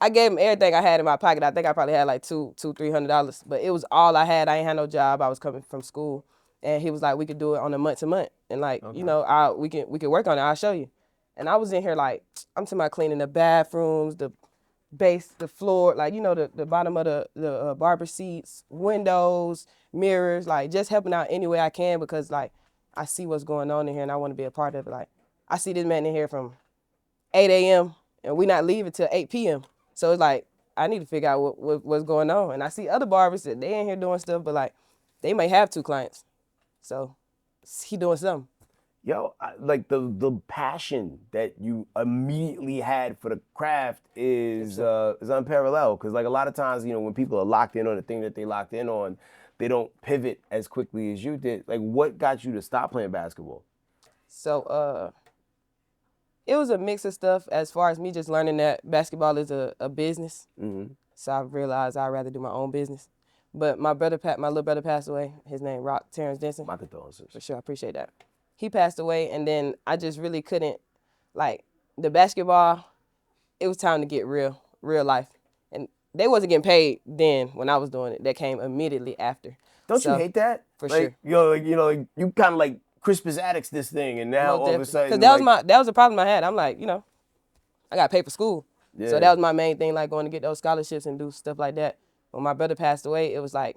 I gave him everything I had in my pocket. I think I probably had like $300, but it was all I had. I ain't had no job. I was coming from school, and he was like, we could do it on a month to month, and like, you know, we can work on it. I'll show you. And I was in here like, I'm talking about cleaning the bathrooms, the base, the floor, like, you know, the bottom of the barber seats, windows, mirrors, like just helping out any way I can, because like I see what's going on in here and I want to be a part of it. Like I see this man in here from 8 a.m. and we not leaving till 8 p.m. So it's like, I need to figure out what's going on. And I see other barbers that they in here doing stuff, but like they may have 2 clients. So he doing something. Yo, like the passion that you immediately had for the craft is unparalleled. Because like a lot of times, you know, when people are locked in on the thing that they locked in on, they don't pivot as quickly as you did. Like, what got you to stop playing basketball? So it was a mix of stuff as far as me just learning that basketball is a business. Mm-hmm. So I realized I'd rather do my own business. But my little brother passed away. His name Terrence Denson. My condolences. For sure, I appreciate that. He passed away, and then I just really couldn't, like, the basketball, it was time to get real life. And they wasn't getting paid then when I was doing it. That came immediately after. Don't you hate that? For like, sure. You kind of like Crispus Attucks this thing, and now all of a sudden, because that was the problem I had. I'm like, you know, I got to pay for school. Yeah. So that was my main thing, like going to get those scholarships and do stuff like that. When my brother passed away, it was like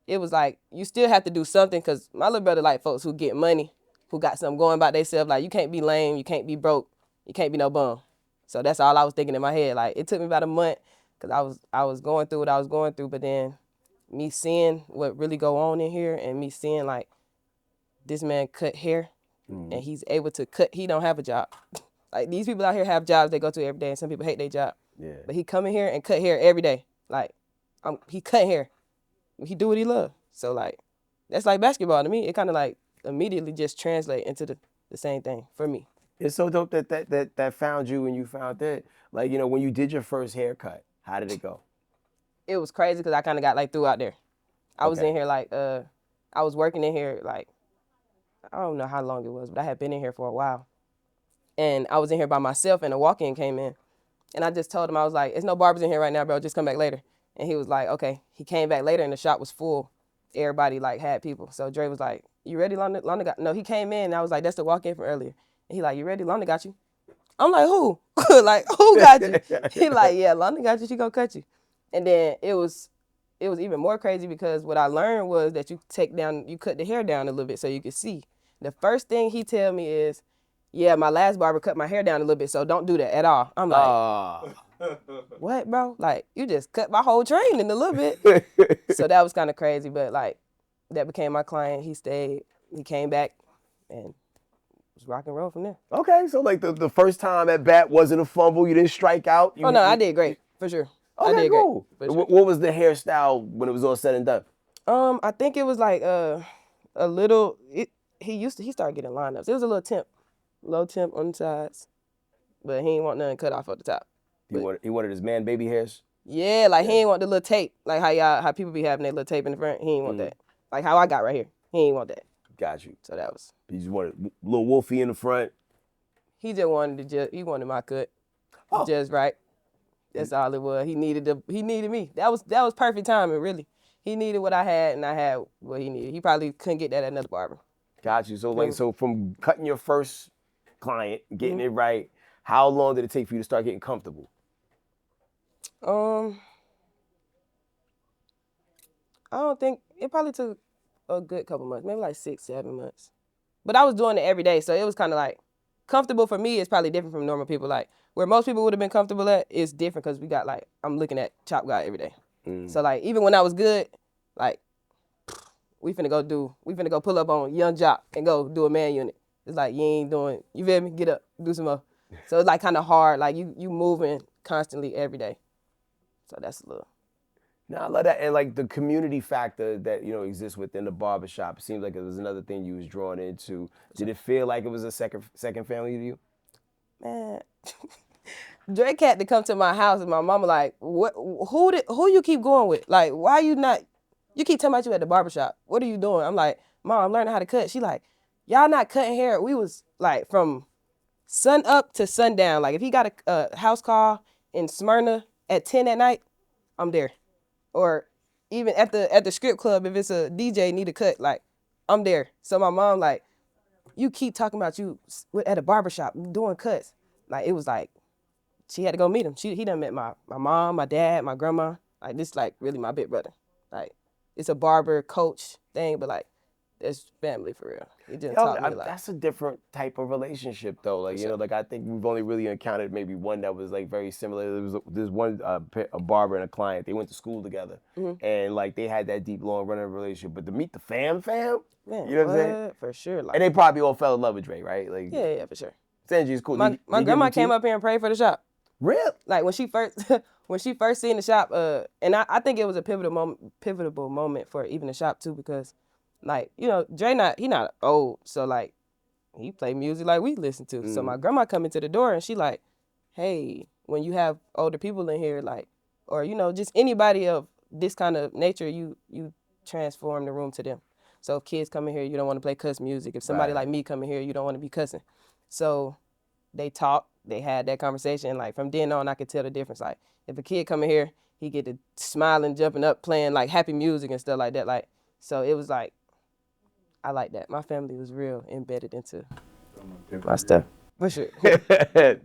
you still have to do something, because my little brother like folks who get money, who got something going about themselves. Like, you can't be lame, you can't be broke, you can't be no bum. So that's all I was thinking in my head. Like, it took me about a month, because I was going through what I was going through, but then me seeing what really go on in here, and me seeing like this man cut hair, and he's able to cut. He don't have a job. Like, these people out here have jobs they go to every day, and some people hate their job. Yeah. But he come in here and cut hair every day. Like, he cut hair. He do what he love. So like, that's like basketball to me. It kind of like immediately just translate into the same thing for me. It's so dope that found you when you found that. Like, you know, when you did your first haircut, how did it go? It was crazy because I kind of got like threw out there. I was in here like, I was working in here like, I don't know how long it was, but I had been in here for a while. And I was in here by myself, and a walk-in came in. And I just told him, I was like, there's no barbers in here right now, bro. Just come back later. And he was like, okay. He came back later, and the shop was full. Everybody like had people. So Dre was like, you ready, Londa? Londa got, no, he came in, and I was like, that's the walk-in from earlier. And he like, you ready? Londa got you. I'm like, who? Like, who got you? He like, yeah, Londa got you. She gonna cut you. And then it was even more crazy, because what I learned was that you cut the hair down a little bit so you could see. The first thing he tell me is, yeah, my last barber cut my hair down a little bit, so don't do that at all. I'm like, what, bro? Like, you just cut my whole train in a little bit. So that was kind of crazy, but like, that became my client. He stayed, he came back, and was rock and roll from there. Okay, so like the first time at bat wasn't a fumble. You didn't strike out. Oh no, I did great for sure. Okay, I did cool. great. Sure. What was the hairstyle when it was all said and done? I think it was like a little. He started getting lineups. It was a little low temp on the sides, but he ain't want nothing cut off at the top. He wanted his man baby hairs. Yeah, like he ain't want the little tape, like how people be having that little tape in the front. He ain't want that. Like how I got right here. He ain't want that. Got you. So that was. He just wanted little Wolfie in the front. He just wanted my cut, just right. That's all it was. He needed me. That was perfect timing, really. He needed what I had, and I had what he needed. He probably couldn't get that at another barber. Got you. So so from cutting your first client, getting it right, how long did it take for you to start getting comfortable? I don't think it probably took a good couple months, maybe like 6-7 months. But I was doing it every day, so it was kind of like comfortable for me. Is probably different from normal people. Like where most people would have been comfortable at is different because we got like I'm looking at ChopGod every day. So like even when I was good, like we finna go pull up on Young Jock and go do a man unit. It's like you ain't doing, you feel me? Get up, do some more. So it's like kind of hard. Like you moving constantly every day. So that's a little. No, I love that. And like the community factor that, exists within the barbershop, it seems like it was another thing you was drawn into. Did it feel like it was a second family to you? Man, Drake had to come to my house and my mama like, who you keep going with? Like, why you not, you keep talking about you at the barbershop. What are you doing? I'm like, Mom, I'm learning how to cut. She like, y'all not cutting hair. We was like from sun up to sundown. Like if he got a house call in Smyrna at 10 at night, I'm there. Or even at the strip club, if it's a DJ need a cut, like I'm there. So my mom like, you keep talking about you at a barbershop doing cuts. Like it was like, she had to go meet him. He done met my mom, my dad, my grandma. Like this like really my big brother. Like it's a barber coach thing, but like it's family for real. He just taught me a lot. That's a different type of relationship though. Like, like I think we've only really encountered maybe one that was like very similar. There's one a barber and a client. They went to school together and like they had that deep long running relationship. But to meet the fam, man, you know what I'm saying? For sure. Like, and they probably all fell in love with Dre, right? Like yeah, for sure. Sanji's cool. My grandma came up here and prayed for the shop. Really? Like when she first seen the shop, and I think it was a pivotal moment for even the shop too, because like, Dre he not old, so like he play music like we listen to. So my grandma come into the door and she like, hey, when you have older people in here, like, or just anybody of this kind of nature, you transform the room to them. So if kids come in here, you don't want to play cuss music. If somebody like me come in here, you don't want to be cussing. So they talked, they had that conversation. Like from then on, I could tell the difference. Like if a kid come in here, he get to smiling, jumping up, playing like happy music and stuff like that. Like, so it was like, I like that. My family was real embedded into my stuff. For sure. Well, you're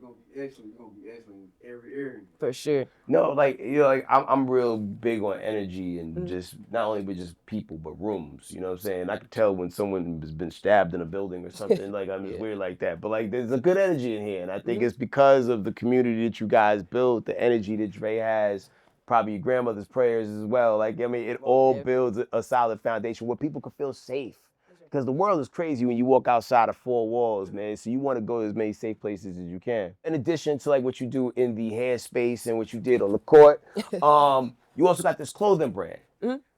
gonna be excellent. You're gonna be excellent in every area. For sure. No, like like I'm real big on energy and just not only with just people but rooms. You know what I'm saying? I could tell when someone has been stabbed in a building or something. Like I'm just weird like that. But like there's a good energy in here, and I think it's because of the community that you guys built, the energy that Dre has. Probably your grandmother's prayers as well. Like, I mean, it all builds a solid foundation where people can feel safe. Because the world is crazy when you walk outside of four walls, man. So you want to go to as many safe places as you can. In addition to like what you do in the hair space and what you did on the court, you also got this clothing brand,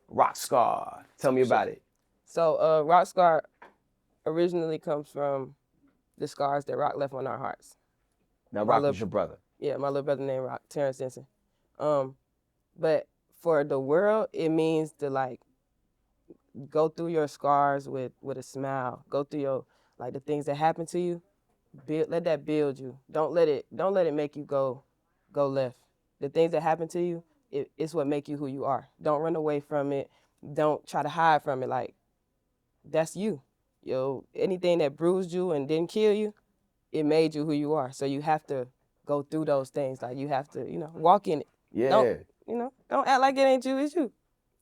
Rockstar. Tell me about it. So Rockstar originally comes from the scars that Rock left on our hearts. Now, Rock is your brother. Yeah, my little brother named Rock, Terrence Denson. But for the world, it means to like go through your scars with a smile. Go through your like the things that happen to you. Let that build you. Don't let it make you go left. The things that happen to you, it's what make you who you are. Don't run away from it. Don't try to hide from it. Like that's you. Anything that bruised you and didn't kill you, it made you who you are. So you have to go through those things. Like you have to, walk in it. Yeah. Don't act like it ain't you, it's you.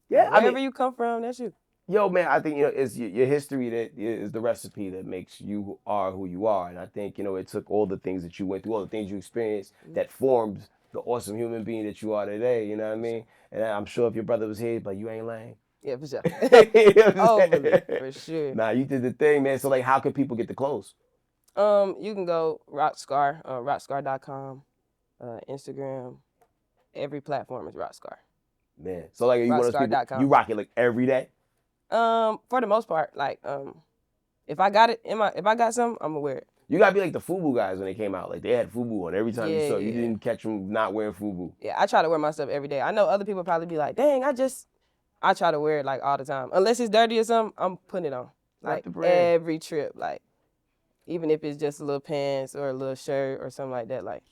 Yeah, Wherever you come from, that's you. Yo, man, I think, it's your history that is the recipe that makes you are who you are. And I think, it took all the things that you went through, all the things you experienced that formed the awesome human being that you are today. You know what I mean? And I'm sure if your brother was here, but you ain't lame. Yeah, for sure. You know what I'm Overly, saying? for sure. Nah, you did the thing, man. So, like, how can people get the clothes? You can go Rockstar, RoccsCar.com, Instagram, every platform is Rockstar. Man. So, like, are you one of those people, RoccsCar.com. you rock it, like, every day? For the most part, like, if I got it if I got something, I'm gonna wear it. You gotta be like the FUBU guys when they came out. Like, they had FUBU on every time you saw. You Yeah. didn't catch them not wearing FUBU. Yeah, I try to wear my stuff every day. I know other people probably be like, dang, I try to wear it like all the time. Unless it's dirty or something, I'm putting it on. Like the brand. every trip, like even if it's just a little pants or a little shirt or something like that, like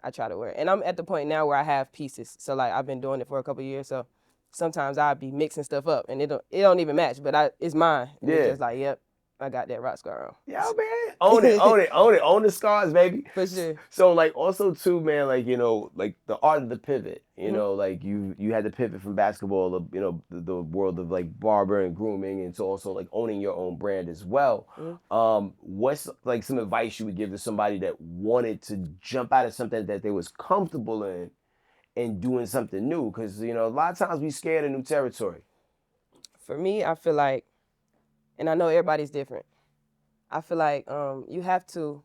I try to wear it. And I'm at the point now where I have pieces. So like I've been doing it for a couple of years. So sometimes I'll be mixing stuff up and it don't even match, but it's mine. And it's just like, yep, I got that Rockstar on. Yeah, man. Own it, own it, own it. Own the scars, baby. For sure. So, like, also, too, man, like, like the art of the pivot, like you had to pivot from basketball, the world of, like, barber and grooming, and to also, like, owning your own brand as well. What's, like, some advice you would give to somebody that wanted to jump out of something that they was comfortable in and doing something new? Because, a lot of times we scared of new territory. For me, I feel like, and I know everybody's different, I feel like you have to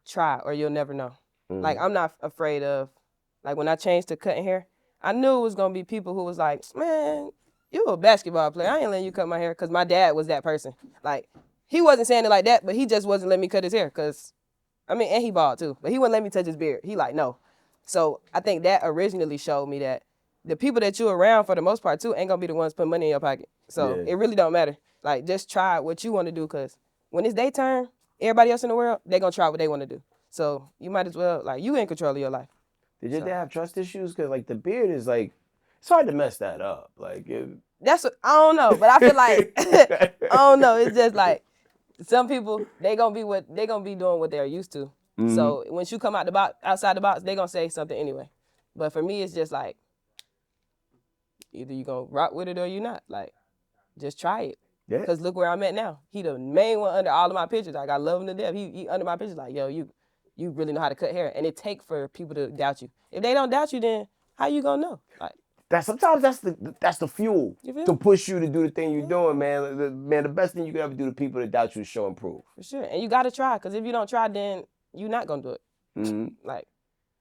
try or you'll never know. Like, I'm not afraid of, like, when I changed to cutting hair, I knew it was going to be people who was like, man, you a basketball player. I ain't letting you cut my hair, because my dad was that person. Like, he wasn't saying it like that, but he just wasn't letting me cut his hair, because, and he bald too, but he wouldn't let me touch his beard. He like, no. So I think that originally showed me that the people that you around for the most part too ain't going to be the ones putting money in your pocket. So it really don't matter. Like, just try what you want to do, because when it's their turn, everybody else in the world, they going to try what they want to do. So you might as well, like, you in control of your life. Did your dad have trust issues? Because, like, the beard is, like, it's hard to mess that up. Like, that's what, I don't know, but I feel like, I don't know. It's just like, some people, they gonna be doing what they're used to. So once you come outside the box, they gonna say something anyway. But for me, it's just like, either you gonna rock with it or you not. Like, just try it. Yeah. Because look where I'm at now. He the main one under all of my pictures. Like, I love him to death. He under my pictures like, yo, you really know how to cut hair. And it take for people to doubt you. If they don't doubt you, then how you gonna know? Like, sometimes that's the fuel to push you to do the thing you're doing, man. The best thing you can ever do to people that doubt you is show and prove. For sure. And you gotta try, because if you don't try, then you're not gonna do it. Like,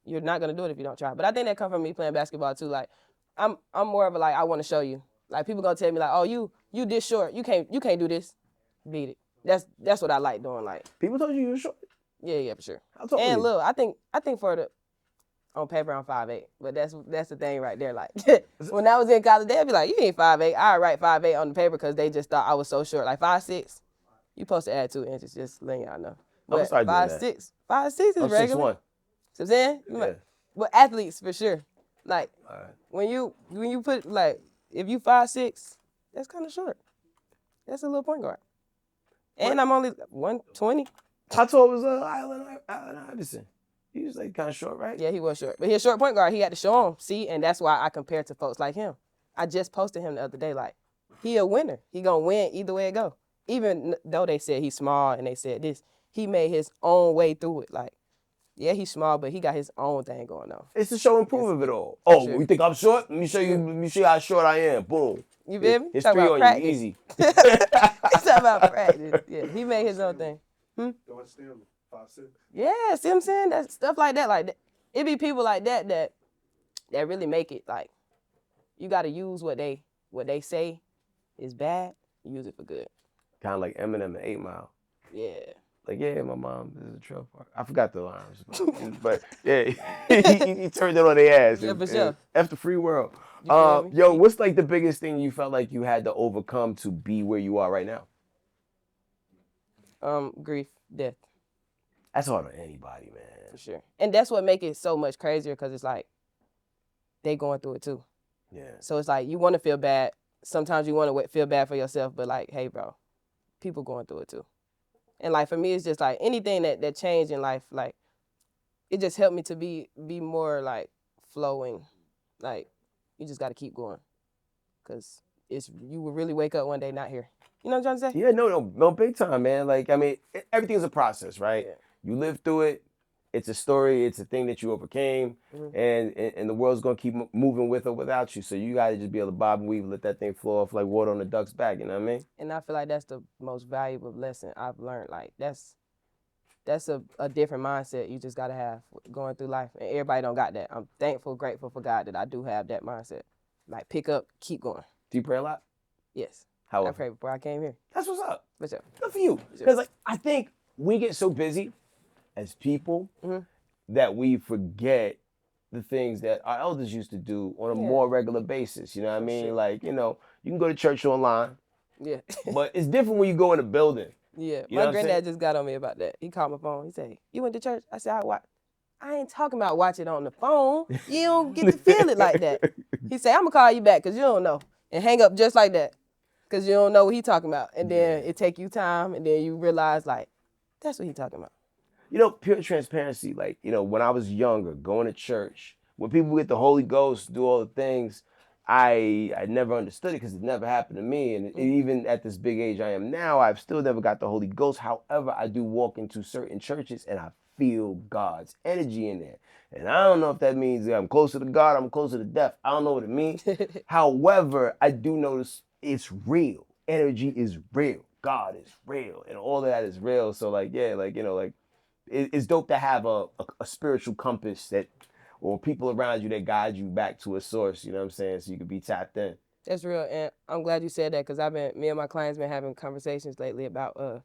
you're not gonna do it if you don't try. But I think that comes from me playing basketball too. Like, I'm more of a, like, I want to show you. Like, people gonna tell me like, oh, you this short, you can't do this. Beat it. That's what I like doing. Like, people told you were short. Yeah, for sure. And look, I think for the, on paper I'm 5'8", but that's the thing right there. Like, when I was in college, they'd be like, you ain't 5'8". I write 5'8" on the paper because they just thought I was so short. Like 5'6", you supposed to add 2 inches. Just letting y'all know. But 5'6", 5'6" is I'm regular. 6'1". So I'm saying, but athletes for sure. Like, when you put, like, if you 5'6", that's kind of short. That's a little point guard. And I'm only 120. How tall was Allen Iverson? He was, like, kind of short, right? Yeah, he was short. But he a short point guard. He had to show him. See, and that's why I compare to folks like him. I just posted him the other day. Like, he a winner. He gonna win either way it go. Even though they said he's small and they said this, he made his own way through it. Like, yeah, he's small, but he got his own thing going on. It's the show and prove of it all. Oh, you think I'm short? Let me show you how short I am. Boom. You feel me? It's 3 on practice. you, easy. He's talking about practice. Yeah, he made his own thing. Still 5'6". Yeah, see what I'm saying? That stuff like that. Like, it be people like that really make it. Like, you got to use what they say is bad, use it for good. Kind of like Eminem in 8 Mile. Yeah. Like, yeah, my mom is a trailer park. I forgot the lines. But, yeah, he turned it on their ass. Yeah, for sure. F the free world. Yo, what's, like, the biggest thing you felt like you had to overcome to be where you are right now? Grief, death. That's hard on anybody, man. For sure. And that's what make it so much crazier, because it's like, they going through it too. Yeah. So it's like, you want to feel bad. Sometimes you want to feel bad for yourself, but like, hey, bro, people going through it too. And like, for me, it's just like anything that changed in life, like, it just helped me to be more like flowing. Like, you just got to keep going, because you will really wake up one day not here. You know what I'm trying to say? Yeah, no, big time, man. Like, I mean, everything's a process, right? Yeah. You live through it. It's a story. It's a thing that you overcame, and the world's gonna keep moving with or without you. So you gotta just be able to bob and weave, let that thing flow off like water on a duck's back. You know what I mean? And I feel like that's the most valuable lesson I've learned. Like that's a different mindset you just gotta have going through life. And everybody don't got that. I'm thankful, grateful for God that I do have that mindset. Like pick up, keep going. Do you pray a lot? Yes. How I often? prayed before I came here. That's what's up. For sure. Good for you. Because like I think we get so busy as people that we forget the things that our elders used to do on a more regular basis. You know what I mean? sure. Like, you can go to church online, Yeah. but it's different when you go in a building. Yeah. You know My what I'm saying? granddad just got on me about that. He called my phone. He said, "You went to church?" I said, I ain't talking about watch it on the phone. You don't get to feel it like that. He said, "I'm gonna call you back because you don't know." And hang up just like that. Because you don't know what he talking about. And then it take you time and then you realize like, that's what he talking about. Pure transparency. Like, when I was younger, going to church, when people get the Holy Ghost, do all the things, I never understood it because it never happened to me. And even at this big age I am now, I've still never got the Holy Ghost. However, I do walk into certain churches and I feel God's energy in there. And I don't know if that means that I'm closer to God, I'm closer to death. I don't know what it means. However, I do notice it's real. Energy is real. God is real. And all of that is real. So like, yeah, like, it's dope to have a spiritual compass or people around you that guide you back to a source, you know what I'm saying? So you can be tapped in. That's real. And I'm glad you said that because me and my clients been having conversations lately about,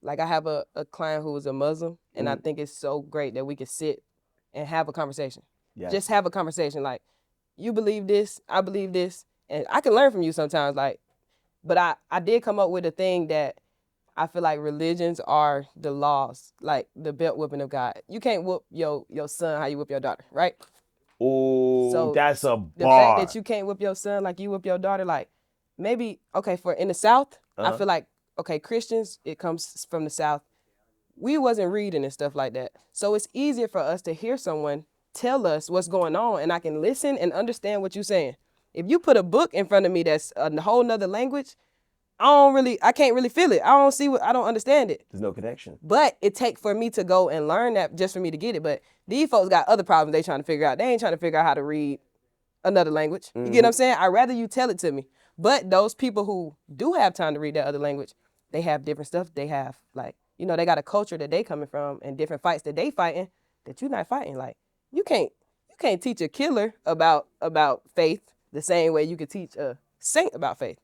like I have a client who is a Muslim and I think it's so great that we can sit and have a conversation. Yes. Just have a conversation. Like, you believe this, I believe this, and I can learn from you sometimes. Like, but I did come up with a thing that I feel like religions are the laws, like the belt whipping of God. You can't whoop your son how you whip your daughter, right? Oh, So that's a bar. The fact that you can't whip your son like you whip your daughter, like maybe, okay, for in the South, I feel like, okay, Christians, it comes from the South. We wasn't reading and stuff like that. So it's easier for us to hear someone tell us what's going on and I can listen and understand what you're saying. If you put a book in front of me that's a whole nother language, I can't really feel it. I don't understand it. There's no connection. But it take for me to go and learn that just for me to get it. But these folks got other problems they trying to figure out. They ain't trying to figure out how to read another language. You get what I'm saying? I'd rather you tell it to me. But those people who do have time to read that other language, they have different stuff. They have like, they got a culture that they coming from and different fights that they fighting that you're not fighting. Like you can't teach a killer about faith the same way you could teach a saint about faith.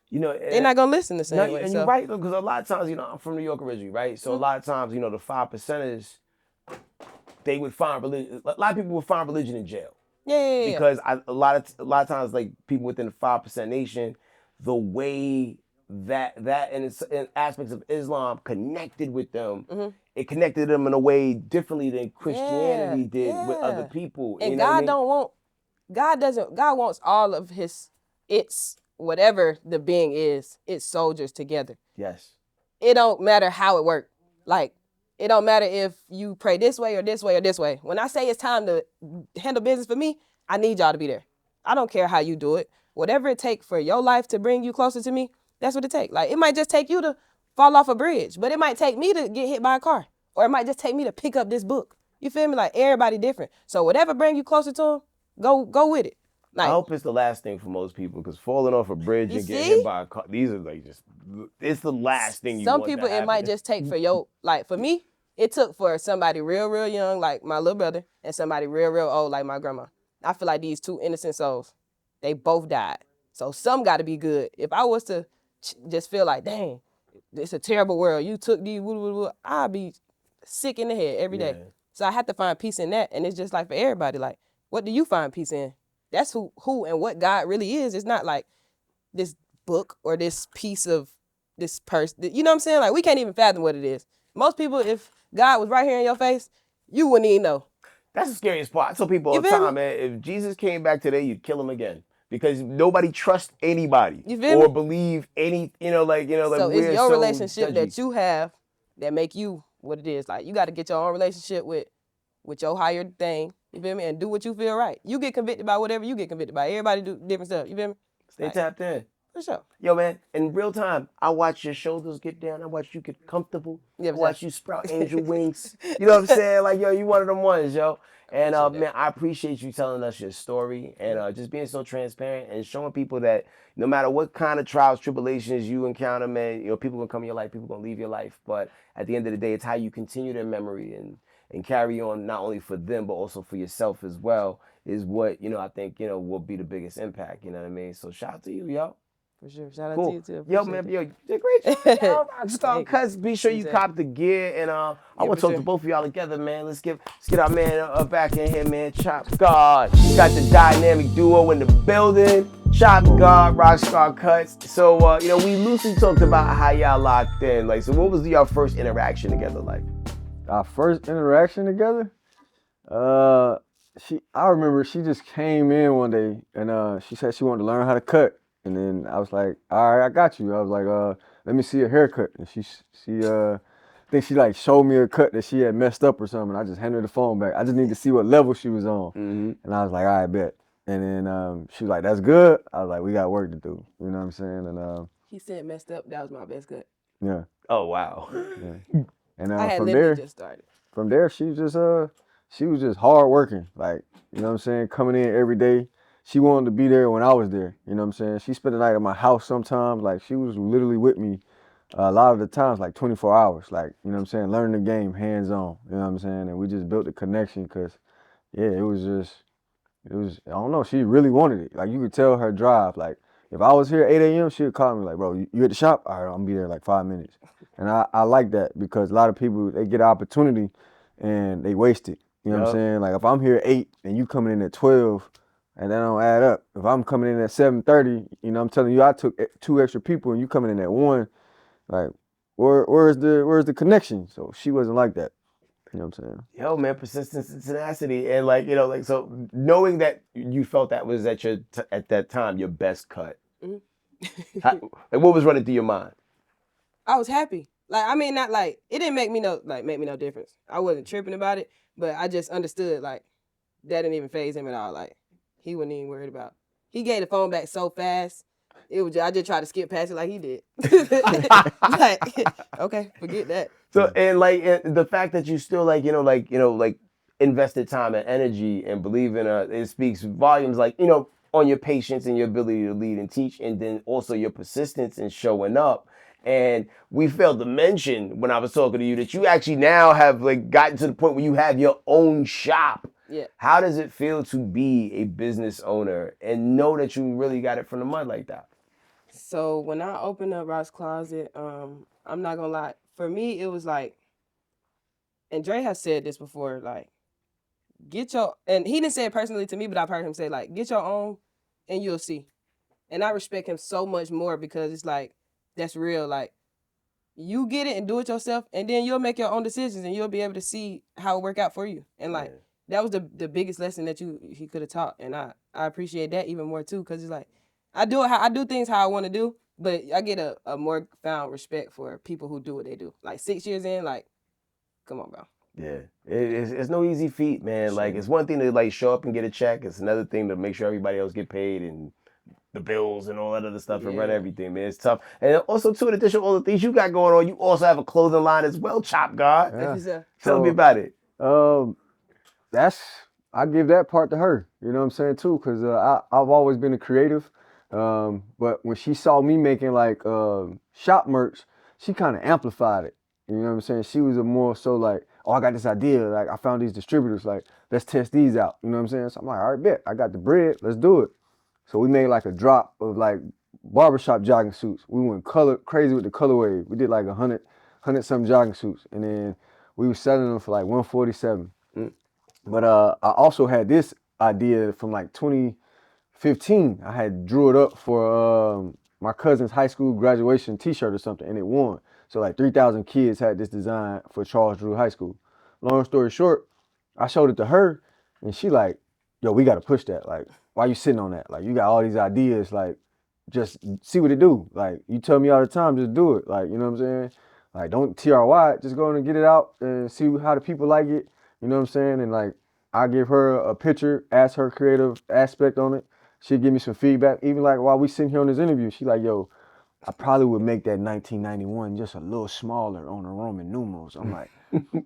They're not gonna listen the same way. And so. you're right, because a lot of times, I'm from New York originally, right? So a lot of times, the 5%ers, they would find religion. A lot of people would find religion in jail. Yeah. Because a lot of times, like people within the 5% nation, the way that and aspects of Islam connected with them, it connected them in a way differently than Christianity did with other people. And you know God what I mean? don't want, God wants all of it's whatever the being is, its soldiers together. Yes. It don't matter how it works. Like, it don't matter if you pray this way or this way or this way. When I say it's time to handle business for me, I need y'all to be there. I don't care how you do it. Whatever it takes for your life to bring you closer to me, that's what it takes. Like, it might just take you to fall off a bridge, but it might take me to get hit by a car. Or it might just take me to pick up this book. You feel me? Like, everybody different. So whatever bring you closer to him, go with it. Like, I hope it's the last thing for most people, because falling off a bridge and getting hit by a car, these are like it's the last thing you want. Some people, it might just take for me, it took for somebody real, real young, like my little brother, and somebody real, real old, like my grandma. I feel like these two innocent souls, they both died. So some got to be good. If I was to just feel like, dang, it's a terrible world, you took these, I'd be sick in the head every day. So I have to find peace in that. And it's just like for everybody, like, what do you find peace in? That's who and what God really is. It's not like this book or this piece of this person. You know what I'm saying? Like, we can't even fathom what it is. Most people, if God was right here in your face, you wouldn't even know. That's the scariest part. I tell people all the time, man, if Jesus came back today, you'd kill him again. Because nobody trusts anybody or believe any, So it's your relationship that you have that make you what it is. Like, you got to get your own relationship with your higher thing. You feel me? And do what you feel right. You get convicted by whatever you get convicted by. Everybody do different stuff. You feel me? Stay tapped in. For sure. Yo, man, in real time, I watch your shoulders get down. I watch you get comfortable. Yeah, I watch you sprout angel wings. You know what I'm saying? Like, yo, you one of them ones, yo. And, man, I appreciate you telling us your story and just being so transparent and showing people that no matter what kind of trials, tribulations you encounter, man, you know, people gonna come in your life, people gonna leave your life. But at the end of the day, it's how you continue their memory and carry on not only for them, but also for yourself as well is what, you know, I think, you know, will be the biggest impact. You know what I mean? So shout out to you, yo. For sure. Shout out Cool. to you too. Yo, man, yo, you did a great job, yo. RoccsCarCuts. Be sure you Appreciate cop the gear, and I want for to talk sure. to both of y'all together, man. Let's get our man back in here, man. ChopGod. Got the dynamic duo in the building. ChopGod, RoccsCarCuts. So, you know, we loosely talked about how y'all locked in. Like, so what was your first interaction together like? Our first interaction together? I remember she just came in one day and she said she wanted to learn how to cut. And then I was like, all right, I got you. I was like, let me see a haircut. And I think she like showed me a cut that she had messed up or something. I just handed her the phone back. I just need to see what level she was on. Mm-hmm. And I was like, all right, bet. And then she was like, that's good. I was like, we got work to do. You know what I'm saying? And He said messed up. That was my best cut. yeah. Oh, wow. Yeah. And I had from literally there, just started. from there, she was just hard working. Like, you know what I'm saying? Coming in every day. She wanted to be there when I was there. You know what I'm saying? She spent the night at my house sometimes. Like, she was literally with me a lot of the times, like 24 hours. Like, you know what I'm saying? Learning the game hands on. You know what I'm saying? And we just built a connection because, yeah, it was, I don't know. She really wanted it. Like, you could tell her drive. Like, if I was here at 8 a.m., she would call me like, bro, you at the shop? All right, I'm going to be there in like 5 minutes. And I like that because a lot of people, they get an opportunity and they waste it. You know what I'm saying? Like, if I'm here at 8 and you coming in at 12, and that don't add up. If I'm coming in at 7:30, you know, I'm telling you, I took 2 extra people, and you coming in at 1. Like, where's the connection? So she wasn't like that. You know what I'm saying? Yo, man, persistence and tenacity, and like, you know, like, so knowing that you felt that was at that time your best cut. Mm-hmm. Like, what was running through your mind? I was happy. Like, I mean, not like it didn't make me no difference. I wasn't tripping about it, but I just understood like that didn't even faze him at all. Like, he wasn't even worried about. He gave the phone back so fast. I just tried to skip past it like he did. Like, okay, forget that. So, and like, and the fact that you still like invested time and energy and believe in it speaks volumes, like, you know, on your patience and your ability to lead and teach, and then also your persistence in showing up. And we failed to mention when I was talking to you that you actually now have like gotten to the point where you have your own shop. Yeah. How does it feel to be a business owner and know that you really got it from the mud like that? So when I opened up Rock's Closet, I'm not gonna lie. For me, it was like, and Dre has said this before, like, and he didn't say it personally to me, but I've heard him say, like, get your own and you'll see. And I respect him so much more because it's like, that's real. Like, you get it and do it yourself, and then you'll make your own decisions and you'll be able to see how it work out for you. And like, that was the biggest lesson that he could have taught. And I appreciate that even more too, because it's like, I do things how I want to do, but I get a more found respect for people who do what they do. Like 6 years in, like, come on, bro. Yeah, it's no easy feat, man. Sure. Like, it's one thing to like show up and get a check. It's another thing to make sure everybody else get paid and the bills and all that other stuff and run everything, man. It's tough. And also, too, in addition to all the things you got going on, you also have a clothing line as well, ChopGod. Yeah. Tell me about it. I give that part to her. You know what I'm saying too, because I've always been a creative. But when she saw me making like shop merch, she kind of amplified it. You know what I'm saying? She was a more so like, oh, I got this idea. Like, I found these distributors. Like, let's test these out. You know what I'm saying? So I'm like, all right, bet. I got the bread. Let's do it. So we made like a drop of like barbershop jogging suits. We went crazy with the colorway. We did like 100 some jogging suits, and then we were selling them for like $147. But I also had this idea from like 2015. I had drew it up for my cousin's high school graduation T-shirt or something, and it won. So like 3,000 kids had this design for Charles Drew High School. Long story short, I showed it to her, and she like, yo, we got to push that. Like, why you sitting on that? Like, you got all these ideas. Like, just see what it do. Like, you tell me all the time, just do it. Like, you know what I'm saying? Like, don't TRY it. Just go in and get it out and see how the people like it. You know what I'm saying? And like, I give her a picture, ask her creative aspect on it, she'd give me some feedback. Even like while we sitting here on this interview, she like, yo, I probably would make that 1991 just a little smaller on the Roman numerals. I'm like,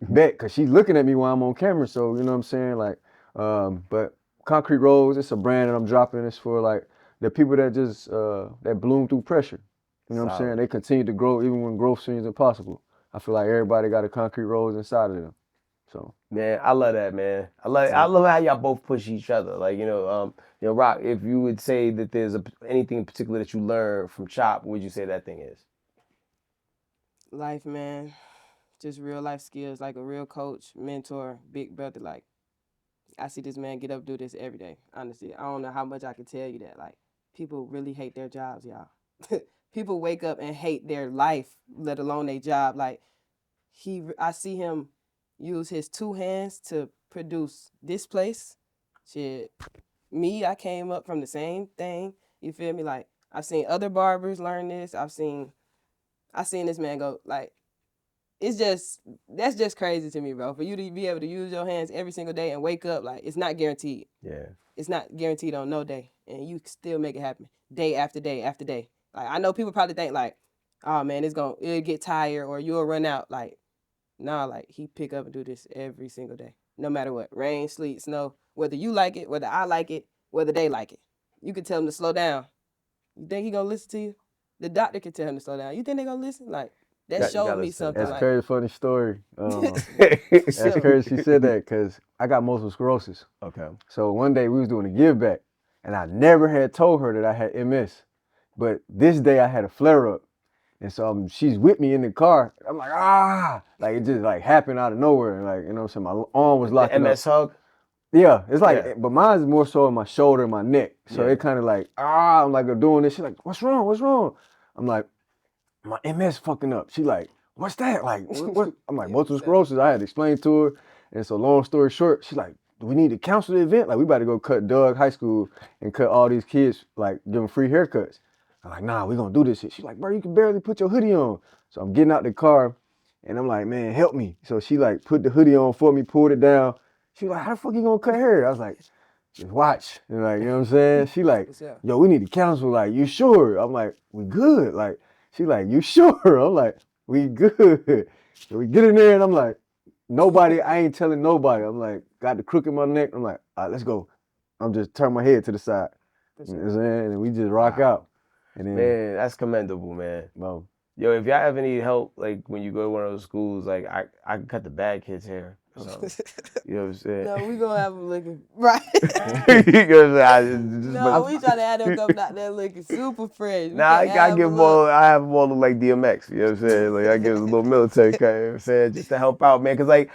bet, because she's looking at me while I'm on camera. So, you know what I'm saying? Like, but Concrete Rose, it's a brand that I'm dropping. It's for like the people that just, that bloom through pressure. You know what I'm saying? They continue to grow even when growth seems impossible. I feel like everybody got a Concrete Rose inside of them. So. Man, I love that, man. I love how y'all both push each other. Like, Rock, if you would say that there's anything in particular that you learned from Chop, what would you say that thing is? Life, man. Just real life skills, like a real coach, mentor, big brother. Like, I see this man get up, do this every day. Honestly, I don't know how much I can tell you that. Like, people really hate their jobs, y'all. People wake up and hate their life, let alone their job. Like, I see him use his 2 hands to produce this place. Shit, me, I came up from the same thing. You feel me? Like, I've seen other barbers learn this. I've seen this man go, like, that's just crazy to me, bro. For you to be able to use your hands every single day and wake up, like, it's not guaranteed. Yeah. It's not guaranteed on no day. And you still make it happen day after day after day. Like, I know people probably think, like, oh, man, it'll get tired or you'll run out. Like, nah, like, he pick up and do this every single day. No matter what. Rain, sleet, snow. Whether you like it, whether I like it, whether they like it. You can tell him to slow down. You think he gonna listen to you? The doctor can tell him to slow down. You think they gonna listen? Like, that showed me something. That's like, crazy, funny story. That's crazy she said that because I got multiple sclerosis. Okay. So one day we was doing a give back and I never had told her that I had MS. But this day I had a flare up. And so she's with me in the car. I'm like, like it just like happened out of nowhere. And like, you know what I'm saying? My arm was locking MS up. hug? Yeah, it's like, but mine's more so in my shoulder and my neck. So it kind of like, I'm like doing this. She's like, what's wrong? What's wrong? I'm like, my MS fucking up. She like, what's that? Like, what? I'm like, multiple sclerosis. I had to explain to her. And so long story short, she's like, do we need to cancel the event? Like, we about to go cut Doug High School and cut all these kids, like, give them free haircuts. I'm like, nah, we gonna do this shit. She's like, bro, you can barely put your hoodie on. So I'm getting out the car and I'm like, man, help me. So she like put the hoodie on for me, pulled it down. She was like, how the fuck you gonna cut hair? I was like, just watch. And like, you know what I'm saying? She like, yo, we need to cancel. Like, you sure? I'm like, we good. Like, she like, you sure? I'm like, we good. So we get in there and I'm like, nobody, I ain't telling nobody. I'm like, got the crook in my neck. I'm like, all right, let's go. I'm just turn my head to the side. You know what I'm saying? And we just rock out. And then, man, that's commendable, man. Bro. Yo, if y'all ever need help, like when you go to one of those schools, like I can cut the bad kids' hair. So, you know what I'm saying? No, we gonna have them looking right. You know what I'm saying? No, we trying to have them come out there looking super fresh. Nah, I have them all look like DMX. You know what I'm saying? Like I give a little military cut. You know what I'm saying? Just to help out, man. Cause like,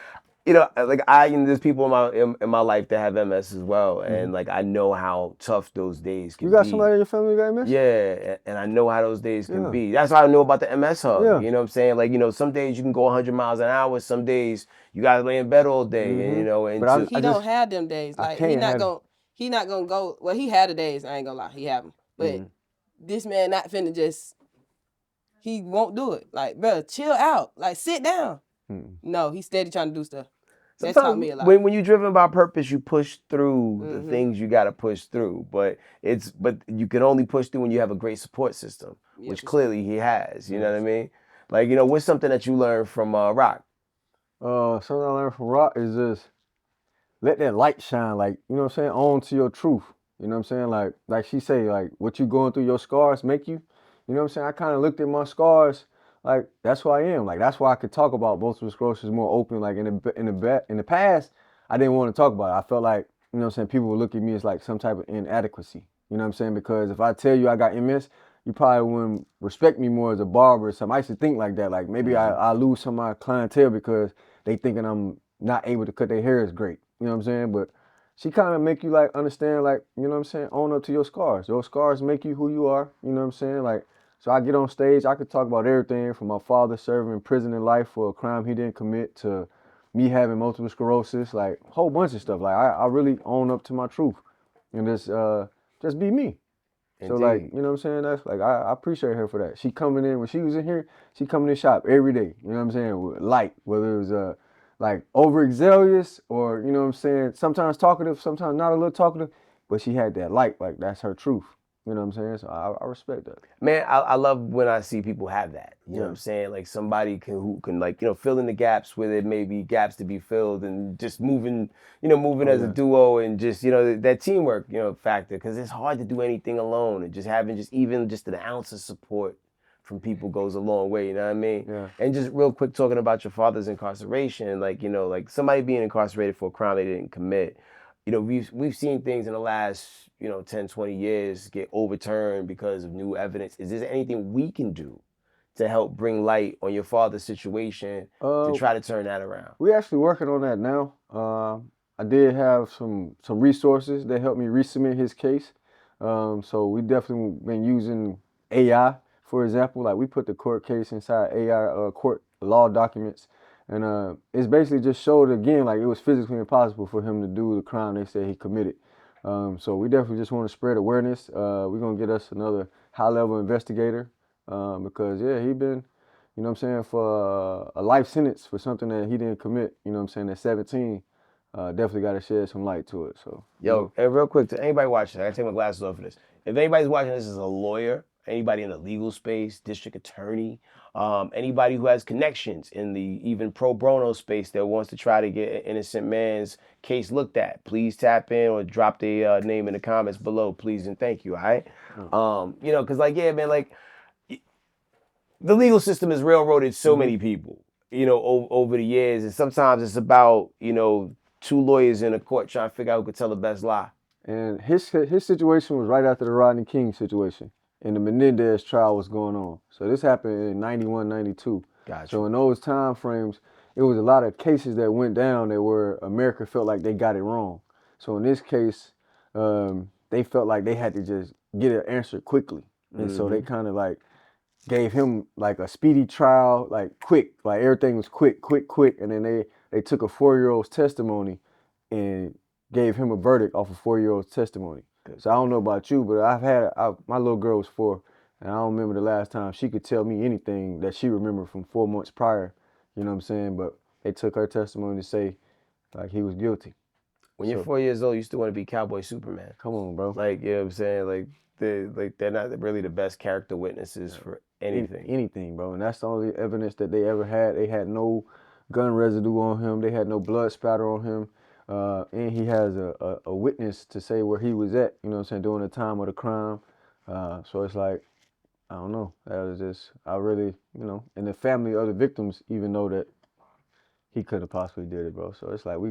there's people in my life that have MS as well, and like I know how tough those days can be. You got somebody in your family that got MS? Yeah, and I know how those days can be. That's why I know about the MS hug. Yeah. You know what I'm saying? Like, some days you can go 100 miles an hour. Some days you gotta lay in bed all day. And But he don't have them days. Like he not gonna go. Well, he had the days. I ain't gonna lie, he have them. But this man not finna just. He won't do it. Like, bro, chill out. Like, sit down. No, he's steady trying to do stuff. That taught me a lot. When you're driven by purpose, you push through the things you got to push through. But you can only push through when you have a great support system, which clearly he has. You know what I mean? Like, what's something that you learned from Rock? Something I learned from Rock is just let that light shine. Like, you know what I'm saying? On to your truth. You know what I'm saying? Like she say, like what you going through, your scars make you. You know what I'm saying? I kind of looked at my scars. Like, that's who I am. Like, that's why I could talk about multiple sclerosis more open. Like, in the past, I didn't want to talk about it. I felt like, you know what I'm saying, people would look at me as like some type of inadequacy. You know what I'm saying? Because if I tell you I got MS, you probably wouldn't respect me more as a barber or something. I used to think like that. Like, maybe I lose some of my clientele because they thinking I'm not able to cut their hair as great. You know what I'm saying? But she kind of make you, like, understand, like, you know what I'm saying, own up to your scars. Your scars make you who you are. You know what I'm saying? Like, so I get on stage, I could talk about everything from my father serving in prison in life for a crime he didn't commit to me having multiple sclerosis, like a whole bunch of stuff. Like I really own up to my truth and just be me. Indeed. So like, you know what I'm saying? That's like, I appreciate her for that. She coming in, when she was in here, she coming in shop every day. You know what I'm saying? With light, whether it was like overzealous or, you know what I'm saying, sometimes talkative, sometimes not a little talkative. but she had that light, like that's her truth. You know what I'm saying? So I respect that. Man, I love when I see people have that. You know what I'm saying? Like somebody who can like, fill in the gaps where there may be gaps to be filled and just moving as a duo and just, that teamwork, factor. Because it's hard to do anything alone, and just having even an ounce of support from people goes a long way, you know what I mean? Yeah. And just real quick, talking about your father's incarceration, like, like somebody being incarcerated for a crime they didn't commit. We've seen things in the last, 10, 20 years get overturned because of new evidence. Is there anything we can do to help bring light on your father's situation to try to turn that around? We're actually working on that now. I did have some resources that helped me resubmit his case. So we definitely been using AI, for example. Like we put the court case inside AI court law documents. And it's basically just showed again, like it was physically impossible for him to do the crime they said he committed. So we definitely just want to spread awareness. We're going to get us another high-level investigator because, he been, for a life sentence for something that he didn't commit, at 17. Definitely got to shed some light to it. So, and real quick, to anybody watching, I got to take my glasses off for this. If anybody's watching this as a lawyer, anybody in the legal space, district attorney, anybody who has connections in the even pro bono space that wants to try to get an innocent man's case looked at, please tap in or drop the name in the comments below, please and thank you, all right? Because the legal system has railroaded so many people, over the years, and sometimes it's about, two lawyers in a court trying to figure out who could tell the best lie. And his situation was right after the Rodney King situation. And the Menendez trial was going on. So this happened in 91, 92. Gotcha. So in those time frames, it was a lot of cases that went down that where America felt like they got it wrong. So in this case, they felt like they had to just get an answer quickly. And so they kind of like gave him like a speedy trial, like quick, like everything was quick. And then they took a 4-year-old's testimony and gave him a verdict off a 4-year-old's testimony. So I don't know about you, but my little girl was 4, and I don't remember the last time she could tell me anything that she remembered from 4 months prior. You know what I'm saying? But they took her testimony to say, like, he was guilty. When you're 4 years old, you still want to be Cowboy Superman. Come on, bro. Like, you know what I'm saying? Like, they're not really the best character witnesses for anything. Anything, bro. And that's the only evidence that they ever had. They had no gun residue on him. They had no blood spatter on him. And he has a witness to say where he was at, during the time of the crime. So it's like, I don't know. That was just, I really, and the family of the victims even know that he could have possibly did it, bro. So it's like, we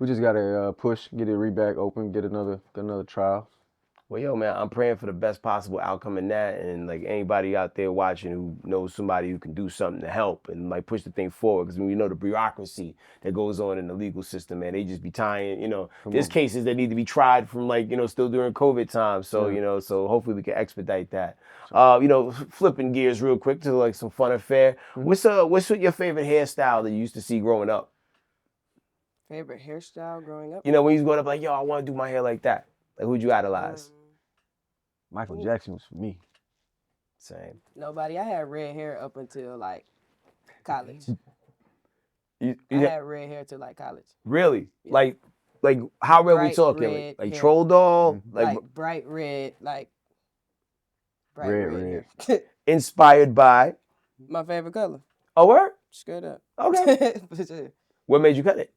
just gotta push, get it back open, get another trial. Well, yo, man, I'm praying for the best possible outcome in that, and like anybody out there watching who knows somebody who can do something to help and like push the thing forward, because we know the bureaucracy that goes on in the legal system, man. They just be tying, there's cases that need to be tried from like, still during COVID time. So, so hopefully we can expedite that. Flipping gears real quick to like some fun affair. What's your favorite hairstyle that you used to see growing up? Favorite hairstyle growing up? When you was growing up, like, yo, I want to do my hair like that. Like, who'd you idolize? Michael Jackson was for me. Same. Nobody. I had red hair up until like college. I had red hair till like college. Really? Yeah. Like how red we talking? Like troll doll? Like bright red, like bright red hair. Inspired by? My favorite color. Oh, word? Straight up. Okay. What made you cut it?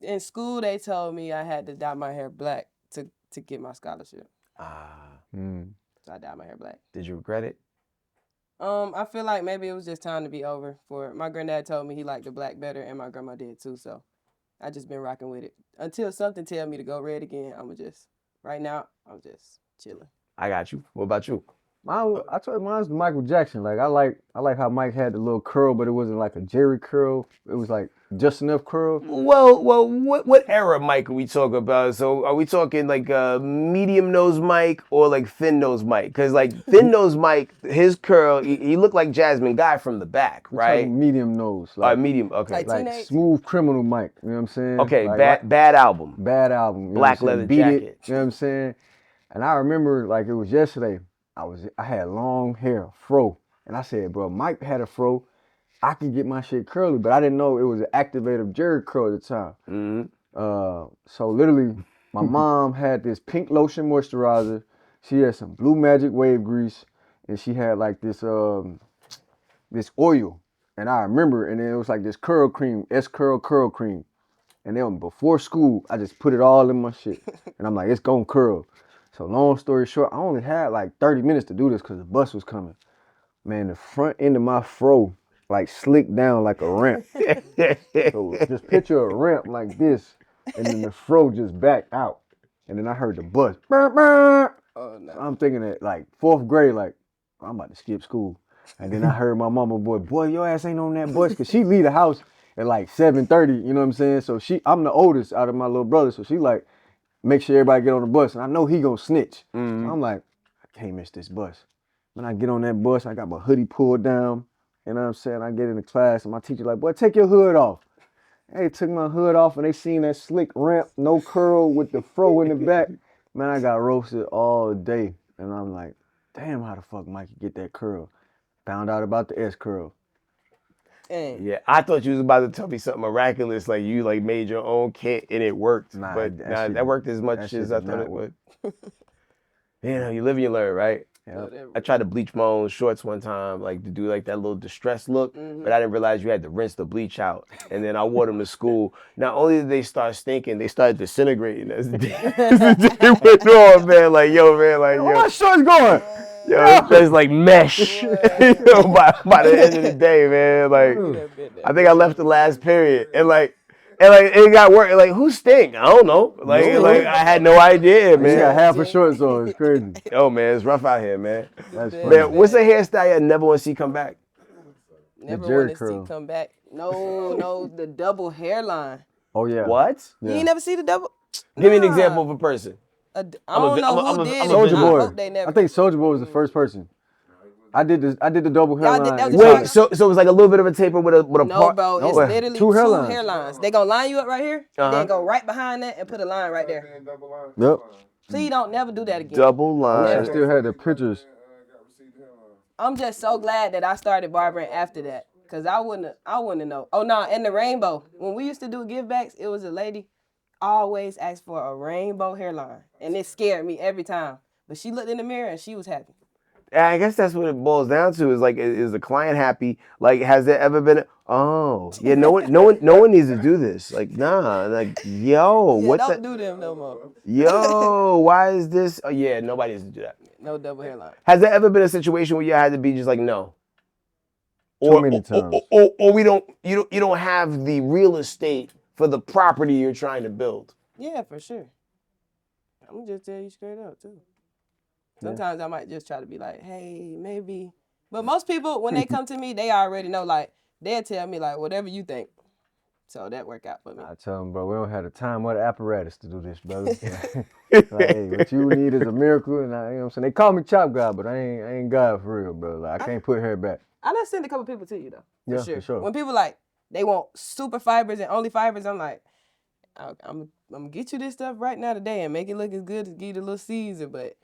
In school, they told me I had to dye my hair black to get my scholarship. So I dyed my hair black. Did you regret it? I feel like maybe it was just time to be over for it. My granddad told me he liked the black better, and my grandma did too, so I just been rocking with it. Until something tell me to go red again, right now, I'm just chilling. I got you. What about you? I told you mine's Michael Jackson. Like I like how Mike had the little curl, but it wasn't like a Jerry curl. It was like just enough curl. Well, what era Mike are we talking about? So are we talking like medium nose Mike or like thin nose Mike? Because like thin nose Mike, his curl, he looked like Jasmine Guy from the back, right? Medium nose. Like, medium. Okay. Like Smooth Criminal Mike. You know what I'm saying? Okay. Like, bad album. Bad album. Black leather jacket. You know what I'm saying? And I remember like it was yesterday. I had long hair, fro, and I said, bro, Mike had a fro. I could get my shit curly, but I didn't know it was an activated Jerry curl at the time. So literally, My mom had this pink lotion moisturizer. She had some Blue Magic wave grease, and she had like this this oil. And I remember, and then it was like this curl cream, curl cream. And then before school, I just put it all in my shit. And I'm like, it's gonna curl. So long story short, I only had like 30 minutes to do this because the bus was coming. Man, the front end of my fro like slicked down like a ramp. So just picture a ramp like this, and then the fro just backed out. And then I heard the bus. Burr, burr. Oh no. I'm thinking that like 4th grade, like, I'm about to skip school. And then I heard my mama boy, your ass ain't on that bus. Cause she leave the house at like 7:30, you know what I'm saying? So I'm the oldest out of my little brother. So she like, make sure everybody get on the bus. And I know he gonna snitch. Mm-hmm. So I'm like, I can't miss this bus. When I get on that bus, I got my hoodie pulled down. You know what I'm saying? I get into class and my teacher like, boy, take your hood off. They took my hood off and they seen that slick ramp, no curl with the fro in the back. Man, I got roasted all day. And I'm like, damn, how the fuck Mikey get that curl? Found out about the S curl. Dang. Yeah, I thought you was about to tell me something miraculous, like you like made your own kit and it worked. Nah, but that that worked as much as I thought it would. You know, you live and you learn, right? Yep. I tried to bleach my own shorts one time, like to do like that little distressed look, but I didn't realize you had to rinse the bleach out. And then I wore them to school. Not only did they start stinking, they started disintegrating as the day went on, man. Like, yo, man, like, yo. Where my shorts going? Yo, it's just like mesh. You know, by the end of the day, man, like, I think I left the last period, and it got work. Like, who stink? I don't know. Like I had no idea, man. You got half a shorts on. It's crazy. Yo, man, it's rough out here, man. That's funny. Man, what's a hairstyle you never want to see come back? Never Jerry want to curl. see come back. No, the double hairline. Oh yeah. What? You ain't never see the double? Give me an example of a person. I don't know who did it. Soldier I Boy. hope they never. I think Soldier Boy was the first person. I did the double Y'all did- hairline. that was in the college. Wait, so it was like a little bit of a taper with a No, part? bro, it's No, literally two two hairlines. hairlines. They gonna line you up right here, Uh-huh. then go right behind that and put a line right there. Yep. Please don't never do that again. Double I wish I line. still had the pictures. I'm just so glad that I started barbering after that, cause I wouldn't know. Oh no, and the rainbow. When we used to do givebacks, it was a lady always asked for a rainbow hairline, and it scared me every time. But she looked in the mirror and she was happy. I guess that's what it boils down to. Is like, is the client happy? Like, has there ever been? Oh, yeah. No one needs to do this. Like, nah. Like, yo, Yeah, what's don't that? do them no more. Yo, why is this? Oh, yeah, nobody needs to do that. No double hairline. Has there ever been a situation where you had to be just like, no? Too many times. Or you don't have the real estate for the property you're trying to build. Yeah, for sure. I'm gonna just tell you straight up too. Sometimes I might just try to be like, hey, maybe. But most people, when they come to me, they already know. Like, they'll tell me like, whatever you think. So that work out for me. I tell them, bro, we don't have the time or the apparatus to do this, brother. Like, hey, what you need is a miracle, and you know what I'm saying? They call me ChopGod, but I ain't God for real, bro. Like, I can't put hair back. I done send a couple people to you though. Yeah, for sure. When people like, they want super fibers and only fibers, I'm like, I'm gonna get you this stuff right now today and make it look as good as give you the little Caesar, but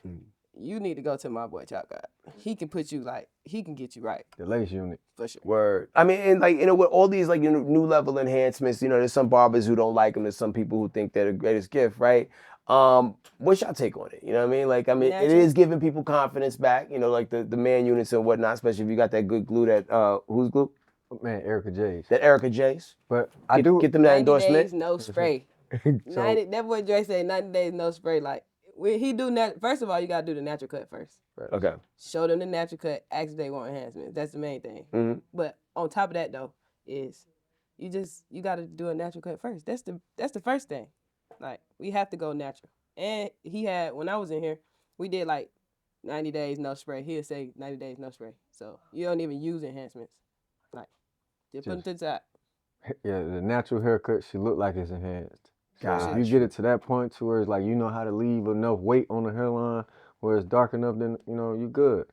you need to go to my boy ChopGod. He can put you like, he can get you right. The lace unit. For sure. Word. I mean, and like, you know, with all these like, you know, new level enhancements, you know, there's some barbers who don't like them. There's some people who think they're the greatest gift, right? What's your take on it? You know what I mean? Like, I mean, it is giving people confidence back, you know, like the man units and whatnot, especially if you got that good glue that, whose glue? Man, Erica J's. That Erica J's. But Get them that 90 endorsement. days, no spray. 90, that boy Dre said 90 days, no spray. Like, he do that. First of all, you got to do the natural cut first. Okay. Show them the natural cut. Ask if they want enhancements. That's the main thing. Mm-hmm. But on top of that, though, is you got to do a natural cut first. That's the first thing. Like, we have to go natural. And he had, when I was in here, we did like 90 days, no spray. He'll say 90 days, no spray. So you don't even use enhancements. Like, just put them to the side. Yeah, the natural haircut should look like it's enhanced. So Gotcha. if you get it to that point to where it's like you know how to leave enough weight on the hairline where it's dark enough, then you know you good.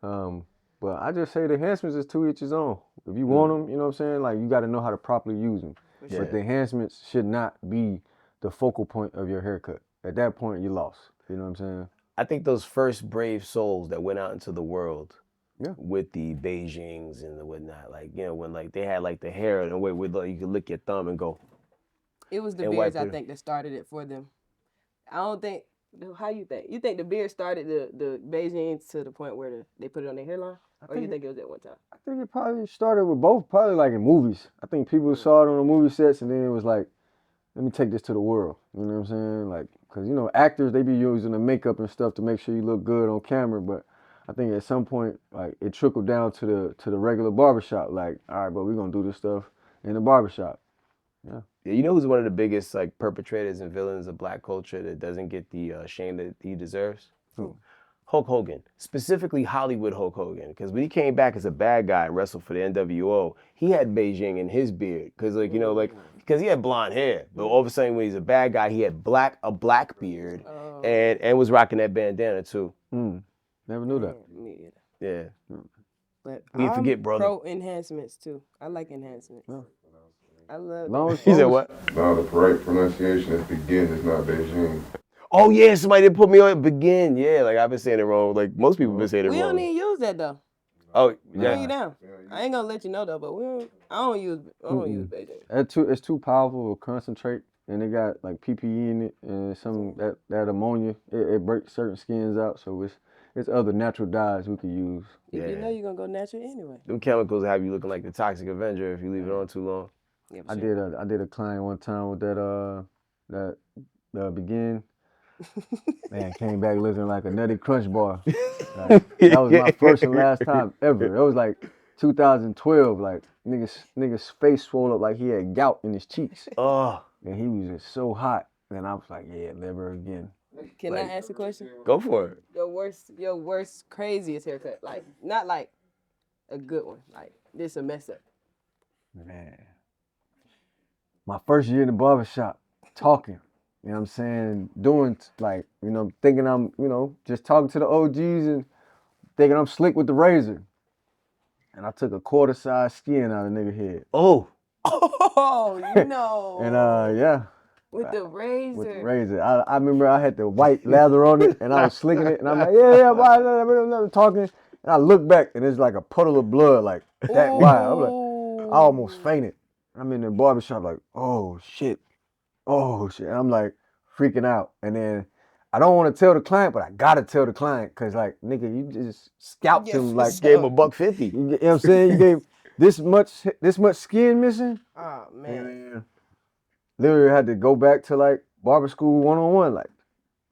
But I just say the enhancements is to each his own. If you want them, you know what I'm saying, like you got to know how to properly use them. Sure. But the enhancements should not be the focal point of your haircut. At that point, you lost. You know what I'm saying? I think those first brave souls that went out into the world, Yeah. with the Beijings and the whatnot, like, you know, when like they had like the hair in a way where like, you could lick your thumb and go. It was the And beards, wipe I it. think, that started it for them. I don't think. How you think? You think the beard started the Beijing to the point where they put it on their hairline, or you think it was at one time? I think it probably started with both, probably like in movies. I think people saw it on the movie sets, and then it was like, let me take this to the world. You know what I'm saying? Like, cause you know, actors, they be using the makeup and stuff to make sure you look good on camera, but I think at some point, like, it trickled down to the regular barbershop. Like, all right, but we're gonna do this stuff in the barbershop. Yeah. Yeah, you know who's one of the biggest like perpetrators and villains of black culture that doesn't get the shame that he deserves? Who? Hulk Hogan, specifically Hollywood Hulk Hogan, because when he came back as a bad guy and wrestled for the NWO, he had Beijing in his beard, because like you know like because he had blonde hair, but all of a sudden when he's a bad guy, he had a black beard, and was rocking that bandana too. Never knew that. Me either. Yeah. But We forget, brother. Pro enhancements too. I like enhancements. Yeah. I love Long that. He said what? No, the correct pronunciation is begin, it's not Beijing. Oh yeah, somebody did put me on begin. Yeah, like I've been saying it wrong. Like most people been saying it We wrong. don't even use that though. Oh Yeah. You yeah. down. I ain't gonna let you know though, but I don't use Beijing. It's too powerful to concentrate, and it got like PPE in it, and some that ammonia, it breaks certain skins out. So it's other natural dyes we could use. If you know you're gonna go natural anyway. Them chemicals have you looking like the Toxic Avenger if you leave it on too long. Yeah, I did a client one time with that begin. Man, came back looking like a Nutty Crunch bar. Like, that was my first and last time ever. It was like 2012. Like niggas face swole up like he had gout in his cheeks. Oh. And he was just so hot. And I was like, yeah, never again. Can I ask a question? Go for it. Your worst, craziest haircut. Like, not like a good one. Like, this a mess up. Man. My first year in the barbershop, talking. You know what I'm saying? Doing, like, you know, thinking I'm, you know, just talking to the OGs and thinking I'm slick with the razor. And I took a quarter size skin out of nigga head. Oh. Oh, you know. And yeah. With the razor. With the razor. I remember I had the white lather on it and I was slicking it and I'm like, yeah, why talking. And I look back and it's like a puddle of blood, like that wide. I'm like, I almost fainted. I'm in the barbershop like, oh shit. And I'm like freaking out. And then I don't want to tell the client, but I gotta tell the client because like, nigga, you just scalped him, like gave him $150. You know what I'm saying? You gave this much skin missing. Oh man. And literally had to go back to like barber school 1-on-1, like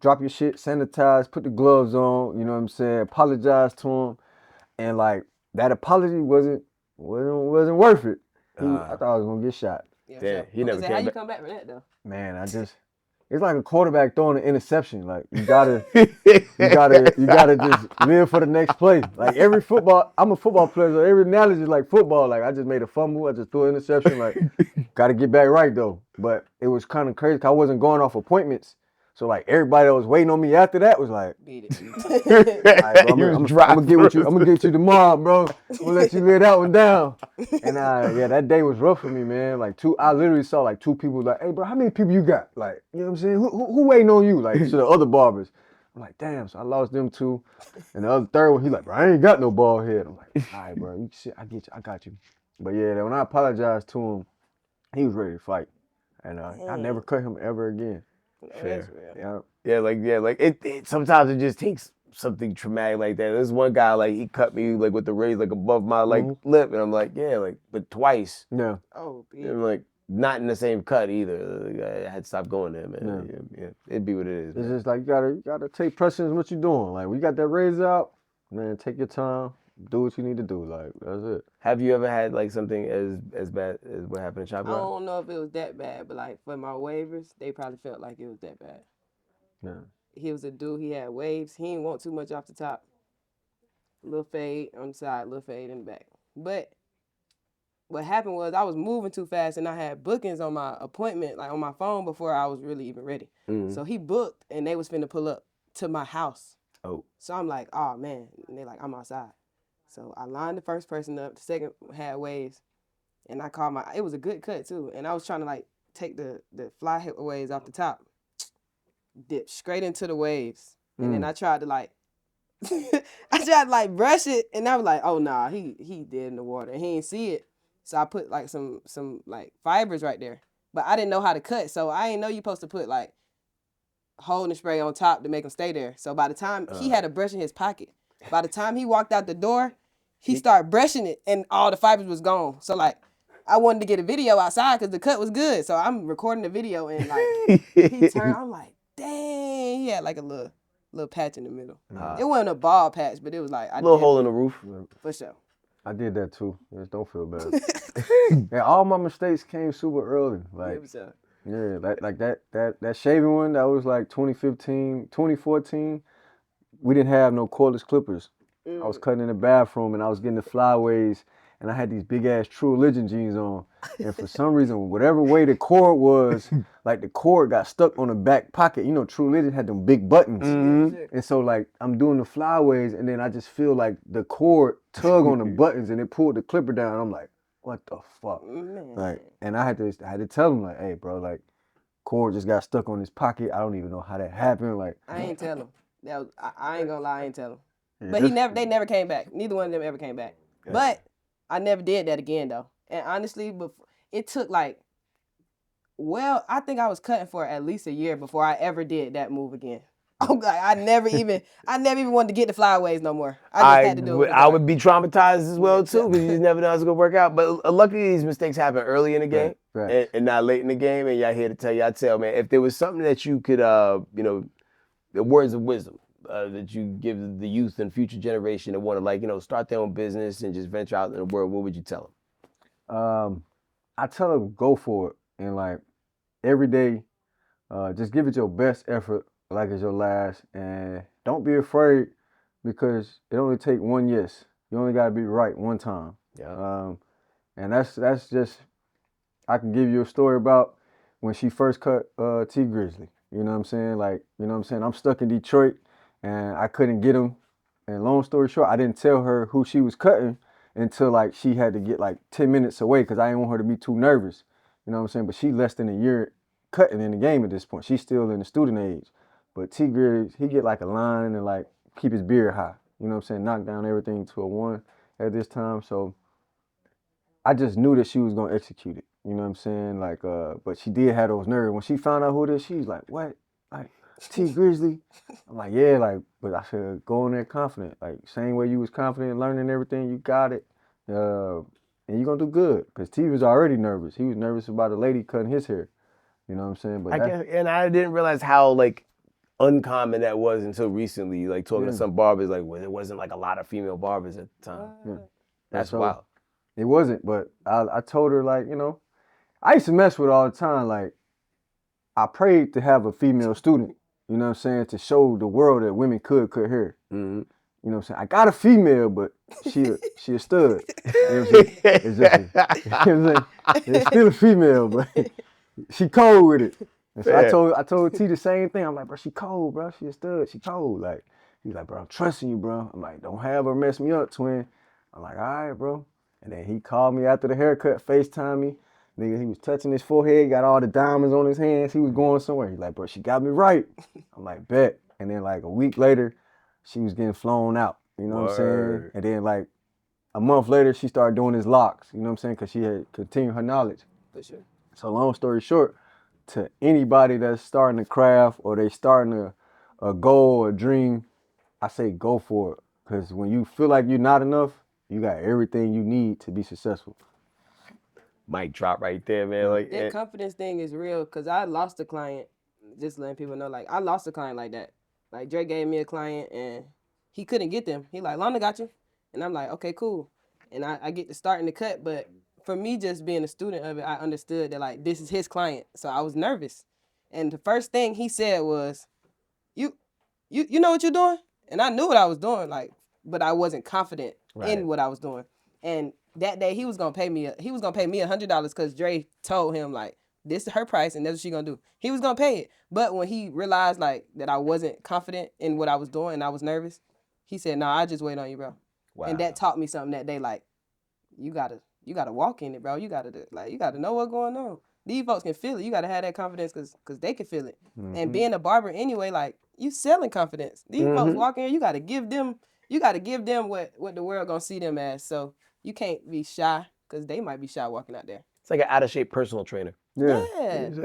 drop your shit, sanitize, put the gloves on, you know what I'm saying? Apologize to him. And like that apology wasn't worth it. I thought I was gonna get shot. Yeah, he never came How you back. come back from that though? Man, it's like a quarterback throwing an interception. Like you gotta just live for the next play. Like every football, I'm a football player, so every analogy is like football. Like I just made a fumble, I just threw an interception. Like gotta get back right though. But it was kind of crazy 'cause I wasn't going off appointments. So like everybody that was waiting on me after that was like, beat it. right, bro, I'm gonna get with you. I'm gonna get you tomorrow, bro. I'm gonna let you lay that one down. And yeah, that day was rough for me, man. Like I literally saw like two people like, hey, bro, how many people you got? Like, you know what I'm saying? Who waiting on you? Like to the other barbers. I'm like, damn. So I lost them two. And the other third one, he like, bro, I ain't got no bald head. I'm like, all right, bro, you shit, I get you, I got you. But yeah, when I apologized to him, he was ready to fight, and I never cut him ever again. Fair. Yeah. Like it sometimes it just takes something traumatic like that. There's one guy like he cut me like with the razor like above my like lip, and I'm like, yeah, like but twice. Yeah. Oh, and like not in the same cut either. Like, I had to stop going there, man. Yeah. It'd be what it is. It's Man. just like you gotta take precedence what you're doing. Like we got that razor out, man. Take your time, do what you need to do. Like that's it. Have you ever had like something as bad as what happened in ChopGod? I don't know if it was that bad, but like for my waivers, they probably felt like it was that bad. Yeah. He was a dude, he had waves. He didn't want too much off the top. Little fade on the side, little fade in the back. But what happened was I was moving too fast and I had bookings on my appointment, like on my phone before I was really even ready. So he booked and they was finna pull up to my house. Oh. So I'm like, oh man. And they like, I'm outside. So I lined the first person up, the second had waves. And I called it was a good cut too. And I was trying to like take the fly hip waves off the top. Dip straight into the waves. And then I tried to like brush it and I was like, oh nah, he dead in the water. And he didn't see it. So I put like some like fibers right there. But I didn't know how to cut. So I didn't know you're supposed to put like holding spray on top to make him stay there. So by the time he had a brush in his pocket, by the time he walked out the door, he started brushing it and all the fibers was gone. So like, I wanted to get a video outside because the cut was good. So I'm recording the video and like, he turned, I'm like, dang, he had like a little patch in the middle. It wasn't a bald patch, but it was like a little hole in the roof. For sure. I did that too. Just don't feel bad. Yeah, all my mistakes came super early. Like, yeah, like that shaving one that was like 2015, 2014. We didn't have no cordless clippers. I was cutting in the bathroom and I was getting the flyaways and I had these big ass True Religion jeans on. And for some reason, whatever way the cord was, like the cord got stuck on the back pocket. You know, True Religion had them big buttons. And so like I'm doing the flyaways and then I just feel like the cord tug on the buttons and it pulled the clipper down. I'm like, what the fuck? Like, and I had to tell him like, hey bro, like cord just got stuck on his pocket. I don't even know how that happened. Like I ain't tell him. That was, I ain't gonna lie, I ain't tell him. yeah, But they never came back. Neither one of them ever came back. Yeah. But I never did that again though. And honestly, it took like, well, I think I was cutting for at least a year before I ever did that move again. I never even wanted to get the flyaways no more. I just had to do it. I would be traumatized as well too because you just never know how it's gonna work out. But luckily, these mistakes happen early in the game and not late in the game. And y'all here to tell you, I tell man, if there was something that you could, the words of wisdom that you give the youth and future generation that want to like, start their own business and just venture out in the world, what would you tell them? I tell them go for it and like every day, just give it your best effort. Like it's your last, and don't be afraid because it only take one yes. You only gotta be right one time. Yeah. And that's just. I can give you a story about when she first cut T Grizzly. You know what I'm saying? Like, you know what I'm saying? I'm stuck in Detroit, and I couldn't get him. And long story short, I didn't tell her who she was cutting until like she had to get like 10 minutes away because I didn't want her to be too nervous. You know what I'm saying? But she less than a year cutting in the game at this point. She's still in the student age. But T Grizz, he get like a line and like keep his beard high. You know what I'm saying? Knock down everything to a 1 at this time. So I just knew that she was gonna execute it. You know what I'm saying? Like, but she did have those nerves. When she found out who it is, she's like, what? Like T Grizzly? I'm like, yeah, like, but I should go in there confident. Like, same way you was confident learning everything, you got it. And you're gonna do good. Because T was already nervous. He was nervous about a lady cutting his hair. You know what I'm saying? But I didn't realize how like uncommon that was until recently. Like talking to some barbers, like well, there wasn't like a lot of female barbers at the time. Yeah. That's wild. It wasn't, but I told her like, I used to mess with her all the time. Like, I prayed to have a female student, you know what I'm saying, to show the world that women could cut hair. Mm-hmm. You know what I'm saying? I got a female, but she a stud. You know what I'm saying? It's still a female, but she cold with it. And so I told T the same thing. I'm like, bro, she cold, bro. She a stud. She cold. Like, he's like, bro, I'm trusting you, bro. I'm like, don't have her mess me up, twin. I'm like, all right, bro. And then he called me after the haircut, FaceTime me. Nigga, he was touching his forehead, got all the diamonds on his hands. He was going somewhere. He's like, bro, she got me right. I'm like, bet. And then like a week later, she was getting flown out. You know what I'm saying? And then like a month later, she started doing his locks. You know what I'm saying? Because she had continued her knowledge. For sure. So long story short, to anybody that's starting a craft or they starting a goal or dream, I say go for it. Because when you feel like you're not enough, you got everything you need to be successful. Mic drop right there, man. Like that confidence thing is real because I lost a client. Just letting people know, like I lost a client like that. Like Drake gave me a client and he couldn't get them. He like, Lana got you. And I'm like, okay, cool. And I get to start in the cut, but for me just being a student of it, I understood that like this is his client. So I was nervous. And the first thing he said was, you know what you're doing? And I knew what I was doing, like, but I wasn't confident in what I was doing. And that day he was gonna pay me $100 because Dre told him like this is her price and that's what she gonna do. He was gonna pay it. But when he realized like that I wasn't confident in what I was doing and I was nervous, he said, "No, I just wait on you, bro." Wow. And that taught me something that day, like, you gotta walk in it, bro. You gotta know what's going on. These folks can feel it. You gotta have that confidence because they can feel it. Mm-hmm. And being a barber anyway, like you selling confidence. These folks walk in, you gotta give them what the world gonna see them as. So you can't be shy because they might be shy walking out there. It's like an out of shape personal trainer. Yeah.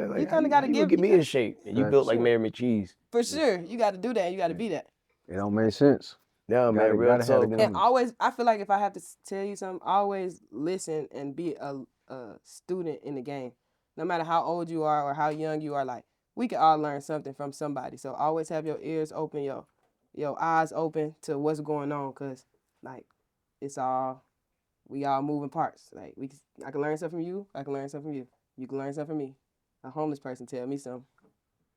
Like, You kind of got to get me in shape. And you built like Mary McCheese. For sure. You got to do that. You got to be that. It don't make sense. No, man, real talk. And always, I feel like if I have to tell you something, always listen and be a student in the game. No matter how old you are or how young you are, like, we can all learn something from somebody. So always have your ears open, your eyes open to what's going on, because, like, we all moving parts. Like, I can learn something from you. I can learn something from you. You can learn something from me. A homeless person tell me something.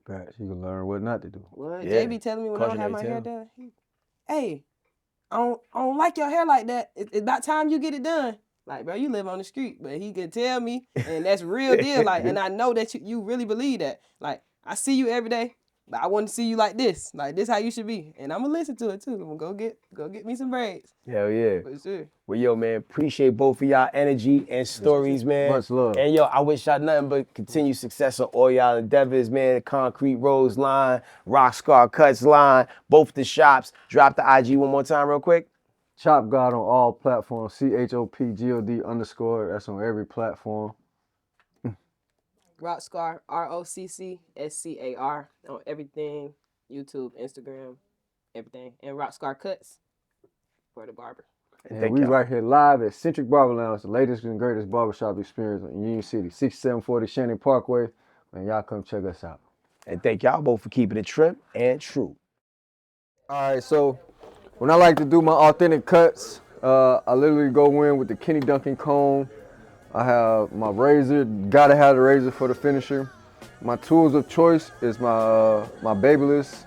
Right, you can learn what not to do. What? Yeah. JB telling me when I don't have my hair done. Hey, I don't like your hair like that. It's about time you get it done. Like, bro, you live on the street, but he could tell me, and that's real deal. Like, and I know that you really believe that. Like, I see you every day, but I want to see you like this. Like, this how you should be. And I'm gonna listen to it too. I'm gonna go get me some braids. Hell yeah. For sure. Well, yo, man, appreciate both of y'all energy and stories, man. Much love. And yo, I wish y'all nothing but continued success on all y'all endeavors, man. Concrete Rose line, RoccsCarCuts line, both the shops. Drop the IG one more time real quick. ChopGod on all platforms, ChopGod_. That's on every platform. Rockstar, RoccsCar on everything, YouTube, Instagram, everything. And RoccsCarCuts for the barber. And we right here live at Centric Barber Lounge, the latest and greatest barbershop experience in Union City, 6740 Shannon Parkway. Man, y'all come check us out. And thank y'all both for keeping it trim and true. All right, so when I like to do my authentic cuts, I literally go in with the Kenny Duncan comb. I have my razor, gotta have the razor for the finisher. My tools of choice is my Babyliss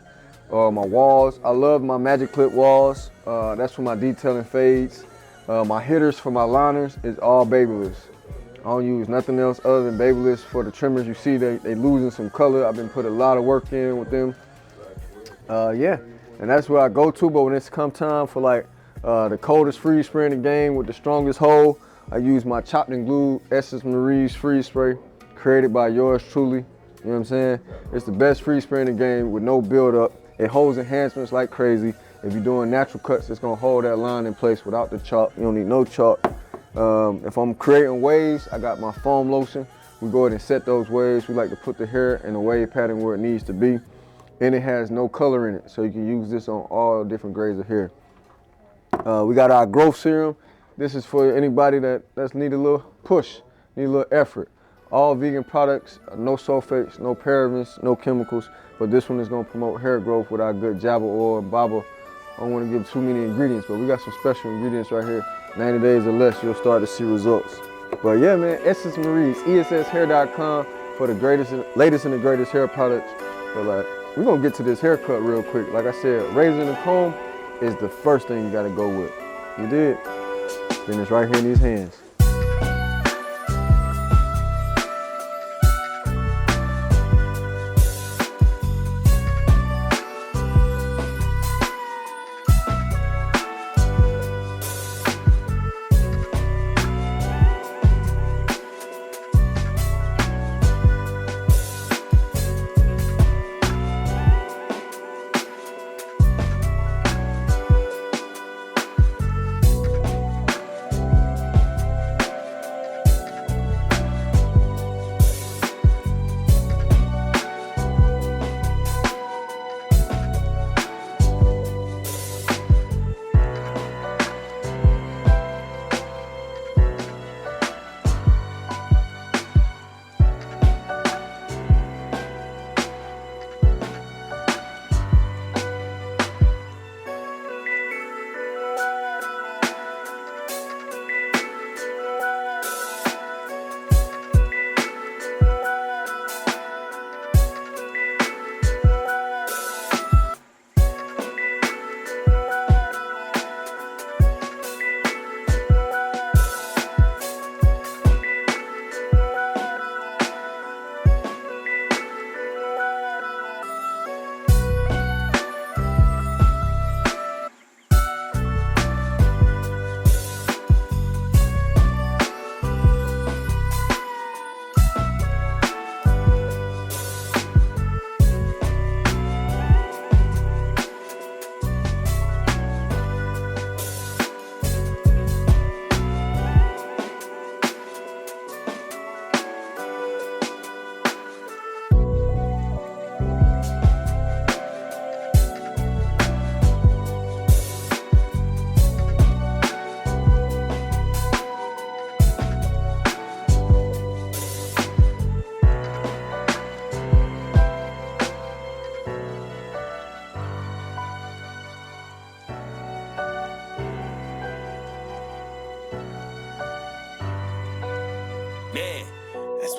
or my walls. I love my Magic Clip walls. That's for my detailing fades. My hitters for my liners is all Babyliss. I don't use nothing else other than Babyliss for the trimmers. You see they losing some color. I've been putting a lot of work in with them. Yeah, and that's where I go to, but when it's come time for like the coldest freeze spray in the game with the strongest hold, I use my chopped and glued Essence Marie's freeze spray, created by yours truly. You know what I'm saying? It's the best freeze spray in the game with no buildup. It holds enhancements like crazy. If you're doing natural cuts, it's gonna hold that line in place without the chalk. You don't need no chalk. If I'm creating waves, I got my foam lotion. We go ahead and set those waves. We like to put the hair in the wave pattern where it needs to be. And it has no color in it, so you can use this on all different grades of hair. We got our growth serum. This is for anybody that's need a little push, need a little effort. All vegan products, no sulfates, no parabens, no chemicals, but this one is gonna promote hair growth with our good Java oil and Baba. I don't wanna give too many ingredients, but we got some special ingredients right here. 90 days or less, you'll start to see results. But yeah, man, Essence Marie's, ESShair.com for the latest and the greatest hair products. But like, we're gonna get to this haircut real quick. Like I said, razor and comb is the first thing you gotta go with. You did? Then it's right here in these hands.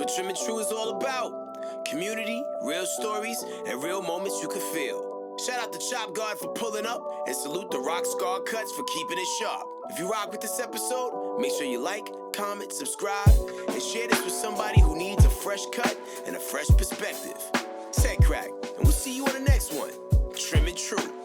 what Trim and True is all about. Community, real stories, and real moments you can feel. Shout out to ChopGod for pulling up, and salute the RoccsCarCuts for keeping it sharp. If you rock with this episode, make sure you like, comment, subscribe, and share this with somebody who needs a fresh cut and a fresh perspective. It's Headkrack, and we'll see you on the next one. Trim and True.